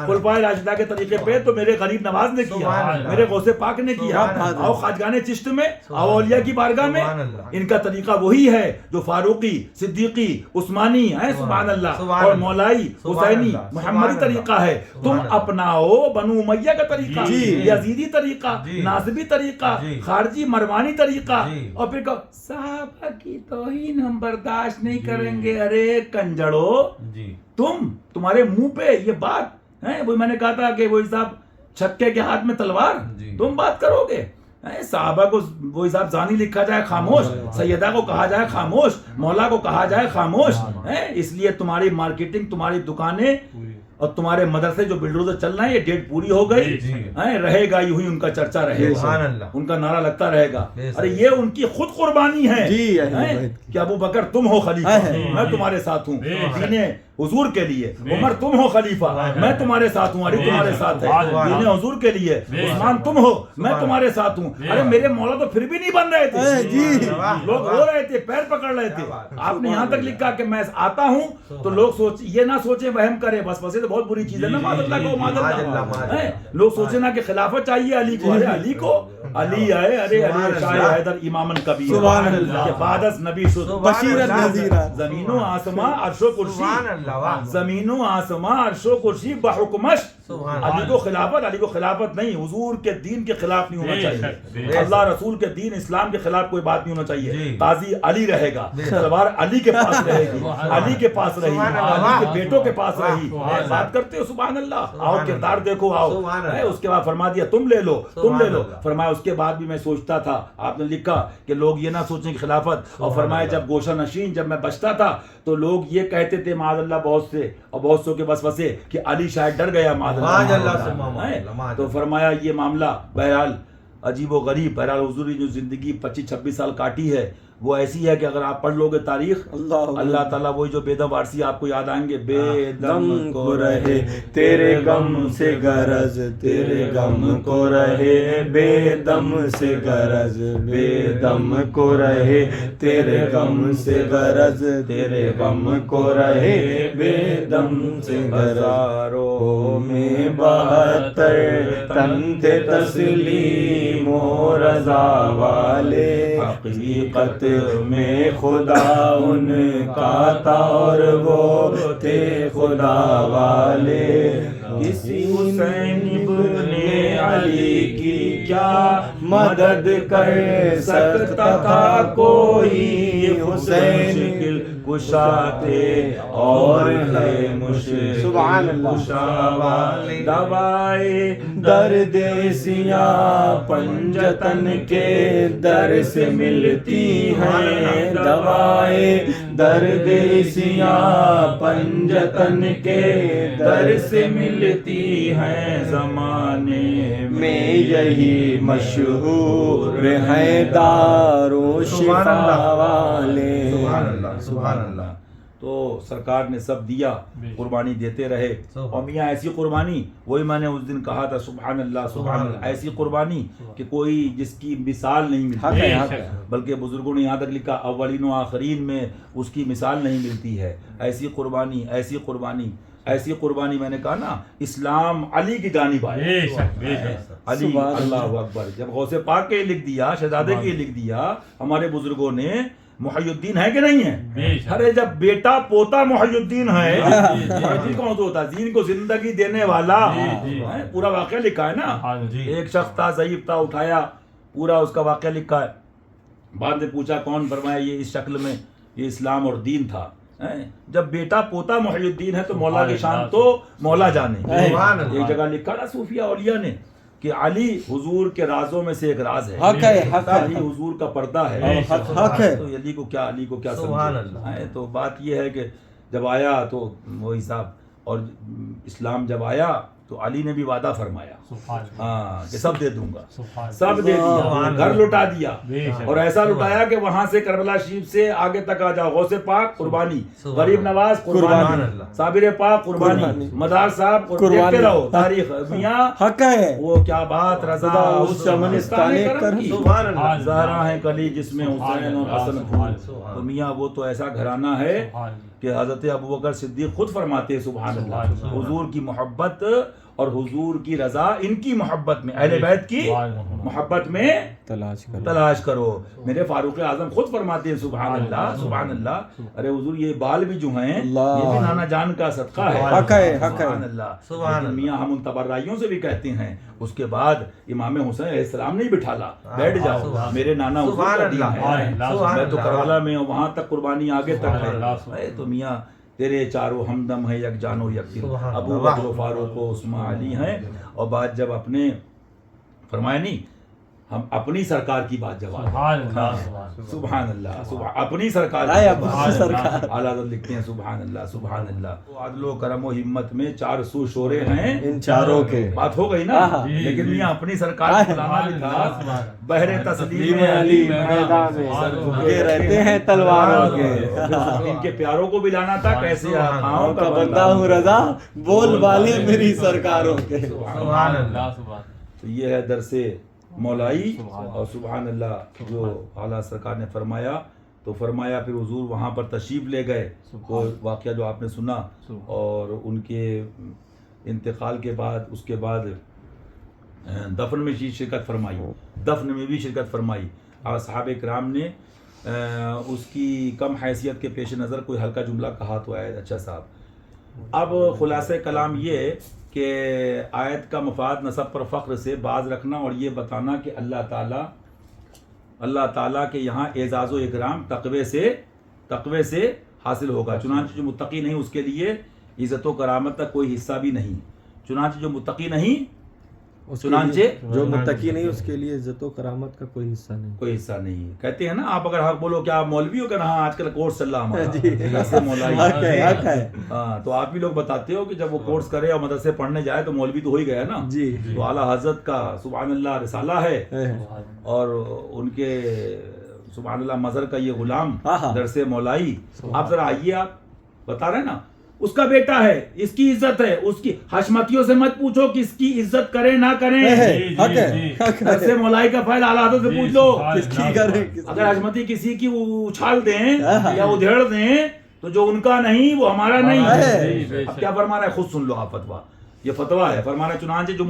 خلفائے راشدہ کے طریقے پہ, تو میرے غریب نواز نے کیا, میرے غوث پاک نے کیا. آؤ خواجگان چشت میں, آؤ اولیاء کی بارگاہ میں, ان کا طریقہ وہی ہے جو فاروقی, صدیقی, عثمانی ہے, سبحان اللہ, اور مولائی, حسینی, محمدی طریقہ ہے. تم اپناؤ بنو امیہ کا طریقہ, یزیدی طریقہ, ناصبی طریقہ, خارجی مروانی طریقہ, اور پھر کہو صحابہ کی توہین ہم برداشت نہیں کریں گے. ارے کنجڑو, تمہارے منہ پہ یہ بات ہے, وہ میں نے کہا تھا کہ وہ صاحب چھکے کے ہاتھ میں تلوار, تم بات کرو گے. صحابہ کو وہ حساب زانی لکھا جائے خاموش, سیدہ کو کہا جائے خاموش, مولا کو کہا جائے خاموش. اس لیے تمہاری مارکیٹنگ, تمہاری دکانیں اور تمہارے مدرسے جو بلڈروں سے چل رہے ہیں, یہ ڈیٹ پوری ہو گئی, رہے گا یوں ہی ان کا چرچا رہے گا, ان کا نعرہ لگتا رہے گا. ارے یہ ان کی خود قربانی ہے کہ ابو بکر تم ہو خلیفہ, میں تمہارے ساتھ ہوں دین حضور کے لیے, عمر تم ہو خلیفہ, میں تمہارے ساتھ ہوں, علی تمہارے ساتھ ہے دین حضور کے لیے, عثمان تم ہو, میں تمہارے ساتھ ہوں. ارے میرے مولا تو پھر بھی نہیں بن رہے تھے, لوگ رو رہے تھے, پیر پکڑ رہے تھے. آپ نے یہاں تک لکھا کہ میں آتا ہوں تو لوگ یہ نہ سوچیں وہم کرے, بس ویسے تو بہت بری چیز ہے نا, معاذ اللہ کو معاذ اللہ. لوگ سوچیں نا کہ خلافت چاہیے علی کو, ارے علی کو, علی آئے, ارے علی شاہ حیدر امامن کبیر کے بعد از نبی شد بشیرت نذیرہ, زمین و آسمان عرش و کرسی, زمین و آسمان عرش و کرسی بحکمش. علی کو خلافت نہیں, حضور کے دین کے خلاف نہیں ہونا چاہیے, اللہ رسول کے دین اسلام کے خلاف کوئی بات نہیں ہونا چاہیے. قاضی علی رہے گا, تلوار علی کے پاس رہے گی, علی کے پاس رہی, علی کے بیٹوں کے پاس رہی. بات کرتے ہو سبحان اللہ, آؤ کردار دیکھو, آؤ. اس کے بعد فرما دیا تم لے لو, تم لے لو. فرمایا اس کے بعد بھی میں سوچتا تھا, آپ نے لکھا کہ لوگ یہ نہ سوچیں کہ خلافت, اور فرمایا جب گوشہ نشین, جب میں بچتا تھا تو لوگ یہ کہتے تھے معاذ اللہ بہت سے, اور بہت سو کے وسوسے کہ علی شاید ڈر گیا معاذ اللہ. تو فرمایا یہ معاملہ بہرحال عجیب و غریب, بہرحال حضور نے جو زندگی 25-26 سال کاٹی ہے وہ ایسی ہے کہ اگر آپ پڑھ لو گے تاریخ اللہ تعالیٰ وہی جو بے دم وارسی آپ کو یاد آئیں گے، بے دم کو رہے تیرے غم سے غرض، تیرے غم کو رہے بے دم سے غرض، بے دم کو رہے تیرے غم سے غرض، تیرے غم کو رہے بے دم سے غرض۔ میں 72 تن تھے تسلیم و رضا والے، حقیقت میں خدا ان کا تھا اور وہ تھے خدا والے۔ کسی حسین ابن علی کی کیا مدد کر سکتا تھا کوئی، حسین کشا تھے اور ہے مشکل کشا والے۔ دوائے درد سیاہ پنجتن کے در سے ملتی ہیں، دوائے درد سیاہ پنجتن کے در سے ملتی ہیں، زمانے میں یہی مشہور ہے دار و شفا والے۔ سبحان اللہ۔ تو سرکار نے سب دیا، قربانی دیتے رہے، اور میاں ایسی قربانی، وہی میں نے اس دن کہا تھا، سبحان اللہ سبحان اللہ، ایسی قربانی کہ کوئی جس کی مثال نہیں ملتی، بلکہ بزرگوں نے یہاں تک لکھا اولین و آخرین میں اس کی مثال نہیں ملتی ہے۔ ایسی قربانی، ایسی قربانی، ایسی قربانی، میں نے کہا نا اسلام علی کی جانب آیا، علی اللہ اکبر۔ جب غوث پاک کے لکھ دیا، شہزادے کے لکھ دیا ہمارے بزرگوں نے، محی الدین ہے کہ نہیں ہے؟ ارے جب بیٹا پوتا محی الدین ہے، محی کون ہوتا ہے؟ دین کو زندگی دینے والا، پورا واقعہ لکھا ہے نا۔ ایک شخص تھا، ضعیف تھا، اٹھایا، پورا اس کا واقعہ لکھا ہے۔ بعد میں پوچھا کون؟ فرمایا یہ اس شکل میں یہ اسلام اور دین تھا۔ جب بیٹا پوتا محی الدین ہے تو مولا کی شان تو مولا جانے۔ ایک جگہ لکھا نا صوفیہ اولیاء نے کہ علی حضور کے رازوں میں سے ایک راز ہے، علی حضور کا پردہ ہے، تو علی کو کیا سمجھے؟ تو بات یہ ہے کہ جب آیا تو وہی صاحب، اور اسلام جب آیا تو علی نے بھی وعدہ فرمایا ہاں کہ سب دے دوں گا، سب دے دیا، گھر لٹا دیا، اور ایسا لٹایا کہ وہاں سے کربلا شریف سے آگے تک آ جاؤ، غوث پاک قربانی، غریب نواز قربانی، صابر پاک قربانی، مدار صاحب دیکھتے رہو تاریخ۔ میاں حق ہے وہ کیا بات، رضا اس چمنستان کرم کی، زہرا ہے کلی جس میں حسین اور حسن پھول۔ تو میاں وہ تو ایسا گھرانہ ہے کہ حضرت ابوبکر صدیق خود فرماتے ہیں سبحان اللہ، حضور کی محبت اور حضور کی رضا، ان کی محبت میں، اہل بیت کی محبت میں تلاش کرو۔ میرے فاروق اعظم خود فرماتے ہیں سبحان اللہ سبحان اللہ، ارے حضور یہ بال بھی جو ہیں یہ بھی نانا جان کا صدقہ ہے، سبحان اللہ۔ میاں ہم ان تبرائیوں سے بھی کہتے ہیں، اس کے بعد امام حسین علیہ السلام نے بٹھالا، بیٹھ جاؤ، میرے نانا حضور کا دین ہے، میں تو کربلا میں ہوں، وہاں تک قربانی آگے تک ہے۔ تو میاں تیرے چاروں ہمدم ہے، یک جان و یک دل، ابو بکر و فاروق و عثمان علی ہیں۔ اور بات جب اپنے فرمایا نہیں، ہم اپنی سرکار کی بات جب سبحان اللہ، اپنی سرکار اعلیٰ حضرت لکھتے ہیں سبحان اللہ سبحان اللہ۔ عدل و کرم و ہمت میں 4 سو شورے ہیں ان چاروں کے، بات ہو گئی نا۔ لیکن میاں اپنی سرکار کی بلانا بھی تھا، بہر تسلیم علی میدان میں سر جھکے رہتے ہیں تلواروں کے، ان کے پیاروں کو بھی لانا تھا، کیسے آقاؤں کا بندہ ہوں رضا، بول والے میری سرکاروں کے۔ سبحان اللہ۔ تو یہ ہے درس مولائی، اور سبحان اللہ جو اعلیٰ سرکار نے فرمایا، تو فرمایا پھر حضور وہاں پر تشریف لے گئے، وہ واقعہ جو آپ نے سنا، اور ان کے انتقال کے بعد اس کے بعد دفن میں شرکت فرمائی، دفن میں بھی شرکت فرمائی۔ صحابہ کرام نے اس کی کم حیثیت کے پیش نظر کوئی ہلکا جملہ کہا تو آئے اچھا صاحب۔ اب خلاصہ کلام یہ کہ آیت کا مفاد نسب پر فخر سے باز رکھنا، اور یہ بتانا کہ اللہ تعالیٰ کے یہاں اعزاز و اکرام تقوی سے حاصل ہوگا۔ چنانچہ جو متقی نہیں اس کے لیے عزت و کرامت کا کوئی حصہ بھی نہیں، چنانچہ جو متقی نہیں جو متقی نہیں اس کے لیے عزت و کرامت کا کوئی حصہ نہیں، کہتے ہیں نا، آپ اگر حق بولو کہ آپ مولوی ہو کہ نا، آج کل کورس چل رہا ہمارا ایسے مولائی، ہاں تو آپ بھی لوگ بتاتے ہو کہ جب وہ کورس کرے اور مدرسے پڑھنے جائے تو مولوی تو ہو ہی گیا نا۔ تو اعلیٰ حضرت کا سبحان اللہ رسالہ ہے، اور ان کے سبحان اللہ مظہر کا یہ غلام ہاں۔ درس مولائی، آپ ذرا آئیے، آپ بتا رہے ہیں نا اس کا بیٹا ہے، اس کی عزت ہے، اس کی حشمتیوں سے مت پوچھو کہ اس کی عزت کریں نہ کریں، حق ہے، حق درس ہے، مولائی کا فائل اعلیٰ حضرت سے پوچھ لو، کس کی کریں، اگر حشمتی کسی کی اچھال دیں یا ادھیڑ دیں تو جو ان کا نہیں وہ ہمارا نہیں۔ اب کیا فرمانا ہے، خود سن لو آپ فتویٰ، یہ فتویٰ ہے، فرمانا چنانچہ جو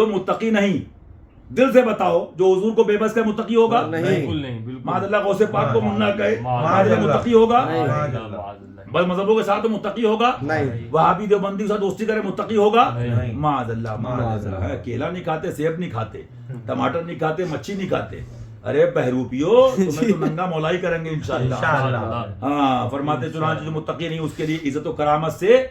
متقی نہیں دل سے بتاؤ، جو حضور کو بے بس کا متقی ہوگا نہیں، معاذ اللہ غوث پاک کو منا کہے معاذ اللہ متقی ہوگا، بس مذہبوں کے ساتھ متقی ہوگا، نہیں، وہابی دیوبندی کے ساتھ دوستی کرے متقی ہوگا، معاذ اللہ، کیلا نہیں کھاتے، سیب نہیں کھاتے، ٹماٹر نہیں کھاتے، مچھی نہیں کھاتے، ارے بہروپیو تمہیں تو ننگا مولائی کریں گے انشاءاللہ۔ ہاں فرماتے چنانچہ جو متقی نہیں اس کے لیے عزت و کرامت سے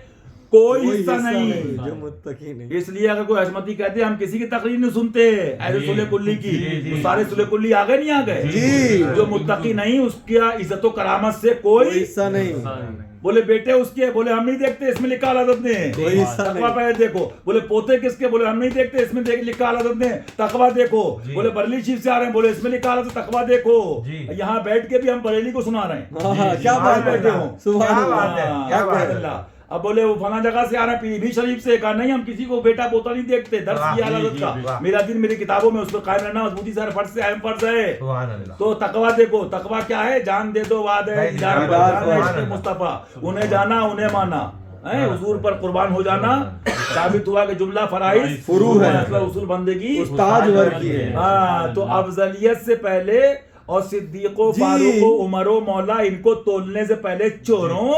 کوئی حصہ نہیں، جو متقی نہیں۔ اس لیے اگر کوئی حشمتی کہتے ہیں ہم کسی کی تقریر نہیں سنتے ایسے سلح کلی کی، تو سارے سلح کلی آگے نہیں آگئے، جی، جو متقی نہیں اس کا عزت و کرامت سے کوئی حصہ نہیں، بولے بیٹے اس کے، بولے ہم نہیں دیکھتے، اس میں لکھا حضرت نے کوئی حصہ تقویٰ نہیں، پہ دیکھو، بولے پوتے کس کے، بولے ہم نہیں دیکھتے، اس میں لکھا حضرت نے تقویٰ دیکھو، بولے بریلی شریف سے آ رہے ہیں، بولے اس میں لکھا حضرت تقویٰ دیکھو، یہاں بیٹھ کے بھی ہم بریلی کو سنا رہے ہیں، کیا بات بیٹھے ہے، ہوں، سبحان اللہ۔ اب بولے وہ فلاں جگہ سے آ رہے ہیں پیلی بھی شریف سے، کہا نہیں ہم کسی کو بیٹا پوتا نہیں دیکھتے، درس یہ حضرت کا، میرا دین میری کتابوں میں اس کو قائم رہنا مضبوطی سے ہر فرض سے اہم فرض ہے۔ تو تقویٰ دیکھو، تقویٰ کیا ہے، جان دے دو وعد ہے مصطفیٰ، انہیں جانا انہیں مانا، حضور پر قربان ہو جانا، ثابت ہوا کہ جملہ فرائض فروع ہے، اصول بندگی استاد ور کی ہے۔ ہاں تو افضلیت سے پہلے اور صدیقوں فاروق و عمر و مولا ان کو تولنے سے پہلے چوروں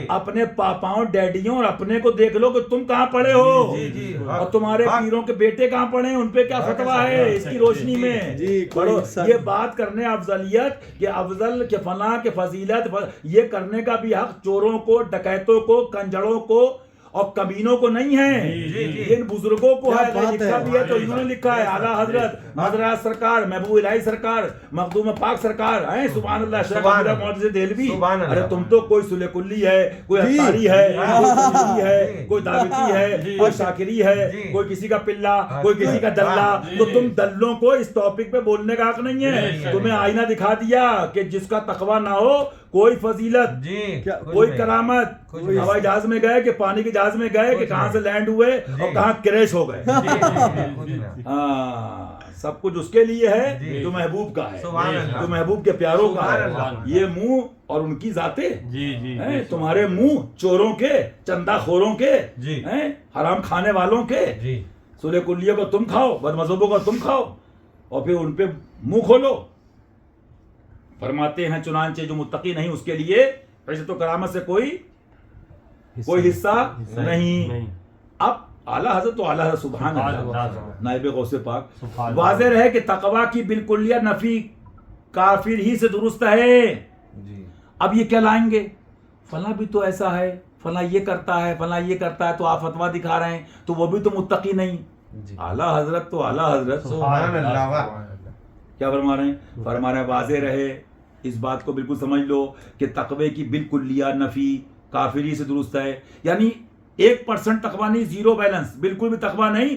اپنے پاپاؤں ڈیڈیوں اور اپنے کو دیکھ لو کہ تم کہاں پڑے ہو اور تمہارے پیروں کے بیٹے کہاں پڑے ہیں، ان پہ کیا فتویٰ ہے، اس کی روشنی میں پڑھو۔ یہ بات کرنے افضلیت کہ افضل کہ فلاں کہ فضیلت، یہ کرنے کا بھی حق چوروں کو، ڈکیتوں کو، کنجڑوں کو اور کمینوں کو نہیں ہے، ان بزرگوں کو ہے۔ لکھا بھی ہے تو انہوں نے لکھا ہے، اعلیٰ حضرت مدراس سرکار، محبوب الہی سرکار، مخدوم پاک سرکار ہیں، سبحان اللہ، شیخ عبداللہ معجز دہلوی۔ ارے تم تو کوئی سلح کلی ہے، کوئی اتاری ہے، کوئی تنویری ہے، کوئی دعوتی ہے، کوئی شاکری ہے، کوئی کسی کا پلہ، کوئی کسی کا دلہ، تو تم دلوں کو اس ٹاپک پہ بولنے کا حق نہیں ہے۔ تمہیں آئینہ دکھا دیا کہ جس کا تقویٰ نہ ہو کوئی فضیلت، کوئی کرامت، ہوائی جہاز میں گئے کہ پانی کے جہاز میں گئے کہ کہاں سے لینڈ ہوئے اور کہاں کریش ہو گئے، سب کچھ اس کے لیے ہے جو محبوب کا ہے، جو محبوب کے پیاروں کا ہے۔ یہ منہ اور ان کی ذاتیں، تمہارے منہ چوروں کے، چندہ خوروں کے، حرام کھانے والوں کے، سلح کلیوں کو تم کھاؤ، بد مذہبوں کو تم کھاؤ اور پھر ان پہ منہ کھولو۔ فرماتے ہیں چنانچہ جو متقی نہیں اس کے لیے عزت و کرامت سے کوئی حصہ نہیں۔ اب اعلیٰ حضرت تو اعلیٰ حضرت سبحان اللہ نائب غوث پاک واضح رہے کہ تقویٰ کی بالکلیہ نفی کافر ہی سے درست ہے۔ اب یہ کیا لائیں گے، فلاں بھی تو ایسا ہے، فلاں یہ کرتا ہے، فلاں یہ کرتا ہے، تو آپ فتویٰ دکھا رہے ہیں تو وہ بھی تو متقی نہیں۔ اعلیٰ حضرت تو اعلیٰ حضرت سبحان اللہ، کیا فرما رہے ہیں، فرما رہے ہیں واضح رہے، اس بات کو بالکل سمجھ لو کہ تقوی کی بالکلیہ نفی کافری سے درست ہے، یعنی 1% تقویٰ نہیں، زیرو بیلنس، بالکل بھی تقویٰ نہیں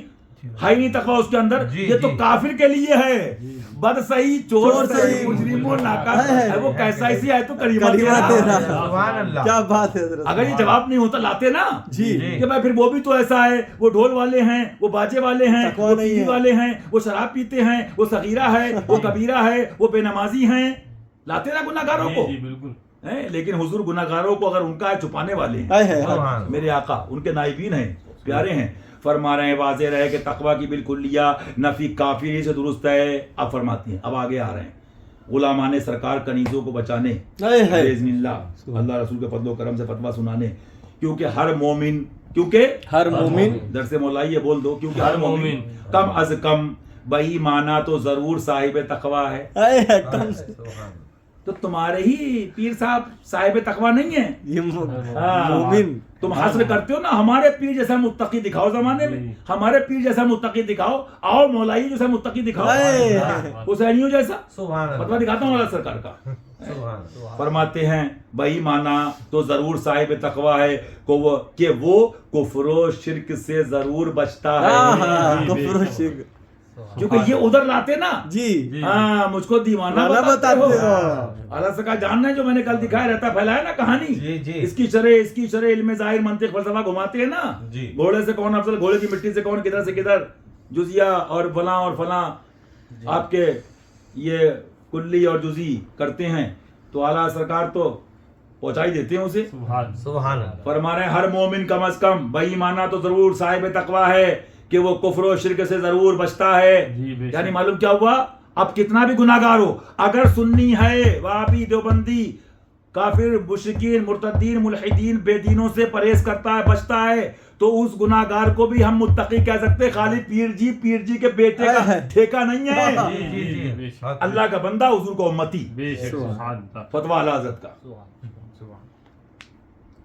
ہے ہی نہیں تقویٰ اس کے اندر، یہ تو کافر کے لیے ہے، بد صحیح، چور صحیح، مجرم و ناکافر ہے، وہ کیسا ایسی ہے تو کریمہ تیرا۔ سبحان اللہ، کیا بات ہے حضرت، اگر یہ جواب نہیں ہوتا لاتے نا جی کہ بھائی پھر وہ بھی تو ایسا ہے، وہ ڈھول والے ہیں، وہ باجے والے ہیں، وہ ٹی وی والے ہیں، وہ شراب پیتے ہیں، وہ صغیرہ ہے، وہ کبیرہ ہے، وہ بے نمازی ہیں، لاتے نا گناہگاروں کو، لیکن حضور گناہگاروں کو اگر ان کا ہے چھپانے والے ہیں، میرے آقا ان کے نائبین ہیں، پیارے ہیں۔ فرما رہے ہیں واضح رہے کہ تقویٰ کی بالکلیہ نفی کافری سے درست ہے۔ اب فرماتے ہیں، اب آگے آ رہے ہیں، غلامان سرکار کنیزوں کو بچانے باذن اللہ، اللہ رسول کے فضل و کرم سے فتویٰ سنانے، کیونکہ ہر مومن درس مولائی یہ بول دو، کیونکہ ہر مومن کم از کم بہی مانا تو ضرور صاحب تقویٰ ہے۔ تو تمہارے ہی پیر صاحب صاحب تقویٰ نہیں ہیں، مومن تم حسر کرتے ہو نا، ہمارے پیر جیسا متقی دکھاؤ زمانے میں، ہمارے پیر جیسا متقی دکھاؤ، آؤ مولائی جیسا متقی دکھاؤ، حسینیوں جیسا فتویٰ دکھاتا ہوں مولا سرکار کا۔ فرماتے ہیں بھائی مانا تو ضرور صاحب تقویٰ ہے کہ وہ کفر و شرک سے ضرور بچتا ہے، کفر و شرک، کیونکہ یہ ادھر لاتے نا جی ہاں مجھ کو دیوانہ بتاتے ہو. اللہ سے کہا جاننا ہے جو میں نے کل دکھایا رہتا پھیلایا نا کہانی, جی اس کی شرح علم ظاہر منطق فلسفہ گھماتے ہیں نا, جی گھوڑے سے کون افضل, گھوڑے کی مٹی سے کون, کدھر سے کدھر, جزیہ اور فلاں آپ کے یہ کلی اور جزی کرتے ہیں, تو اعلیٰ سرکار تو پہنچا ہی دیتے ہیں اسے. سبحان اللہ. فرما رہے ہیں ہر مومن کم از کم بے ایمانہ تو ضرور صاحب تقویٰ ہے کہ وہ کفر و شرک سے ضرور بچتا ہے. یعنی معلوم کیا ہوا, اب کتنا بھی گناہ گار ہو, اگر سنی ہے, وہابی, دیوبندی, کافر, مشرکین, مرتدین, ملحدین, بے دینوں سے پرہیز کرتا ہے, بچتا ہے, تو اس گناہ گار کو بھی ہم متقی کہہ سکتے. خالی پیر جی کے بیٹے کا ٹھیکہ نہیں ہے, جی اللہ کا بندہ, حضور کو امتی, فتویٰ اعلی حضرت کا.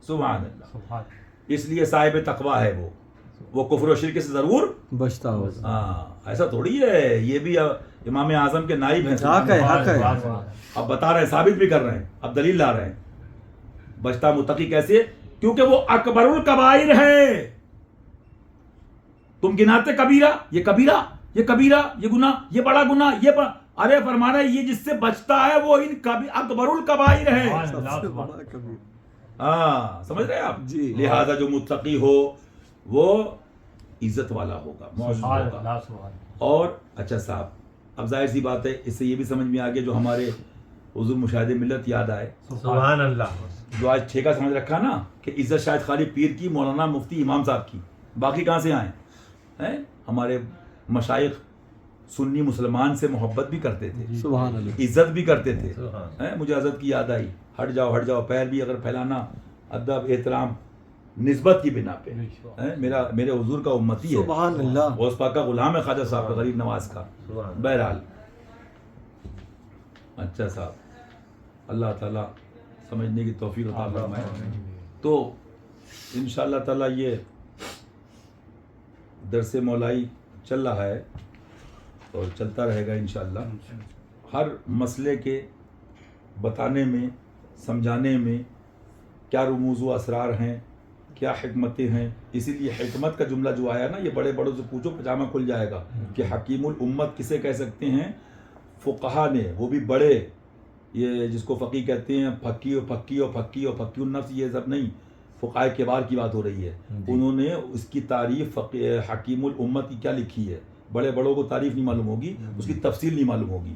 سبحان اللہ. اس لیے صاحب تقویٰ ہے وہ کفر و شرک سے ضرور بچتا ہو. ہاں ایسا تھوڑی ہے, یہ بھی امام اعظم کے نائب ہیں, حق ہے. اب بتا رہے ہیں, ثابت بھی کر رہے ہیں, اب دلیل لا رہے ہیں. بچتا متقی کیسے, کیونکہ وہ اکبر الکبائر ہے. تم گناتے کبیرہ, یہ کبیرہ, یہ کبیرہ, یہ گناہ, یہ بڑا گناہ, یہ ارے فرمانا ہے یہ جس سے بچتا ہے وہ اکبر الکبائر ہے. ہاں سمجھ رہے ہیں آپ جی. لہذا جو متقی ہو وہ عزت والا ہوگا, معزز ہوگا. اور اچھا صاحب, اب ظاہر سی بات ہے, اس سے یہ بھی سمجھ میں آ گیا جو ہمارے حضور مشاہد ملت یاد آئے. سبحان اللہ. جو آج ٹھیکہ سمجھ رکھا نا کہ عزت شاید خالی پیر کی, مولانا, مفتی, امام صاحب کی, باقی کہاں سے آئیں ہیں. ہمارے مشائخ سنی مسلمان سے محبت بھی کرتے تھے, سبحان اللہ, عزت بھی کرتے تھے. مجھے حضرت کی یاد آئی, ہٹ جاؤ, پیر بھی اگر پھیلانا, ادب, احترام, نسبت کی بنا پہ, میرے حضور کا امتی ہے, سبحان اللہ, غوث پاک کا غلام ہے, خواجہ صاحب کا, غریب نواز کا. بہرحال اچھا صاحب, اللہ تعالیٰ سمجھنے کی توفیق عطا فرمائے. تو انشاءاللہ تعالیٰ یہ درس مولائی چل رہا ہے اور چلتا رہے گا انشاءاللہ. ہر مسئلے کے بتانے میں, سمجھانے میں کیا رموز و اسرار ہیں, کیا حکمتیں ہیں. اسی لیے حکمت کا جملہ جو آیا نا, یہ بڑے بڑوں سے پوچھو پجامہ کھل جائے گا کہ حکیم الامت کسے کہہ سکتے ہیں. فقہا نے, وہ بھی بڑے, یہ جس کو فقی کہتے ہیں, پھکی النفس, یہ سب نہیں, فقہاء کبار کی بات ہو رہی ہے. انہوں نے اس کی تعریف حکیم الامت کی کیا لکھی ہے. بڑے بڑوں کو تعریف نہیں معلوم ہوگی, اس کی تفصیل نہیں معلوم ہوگی.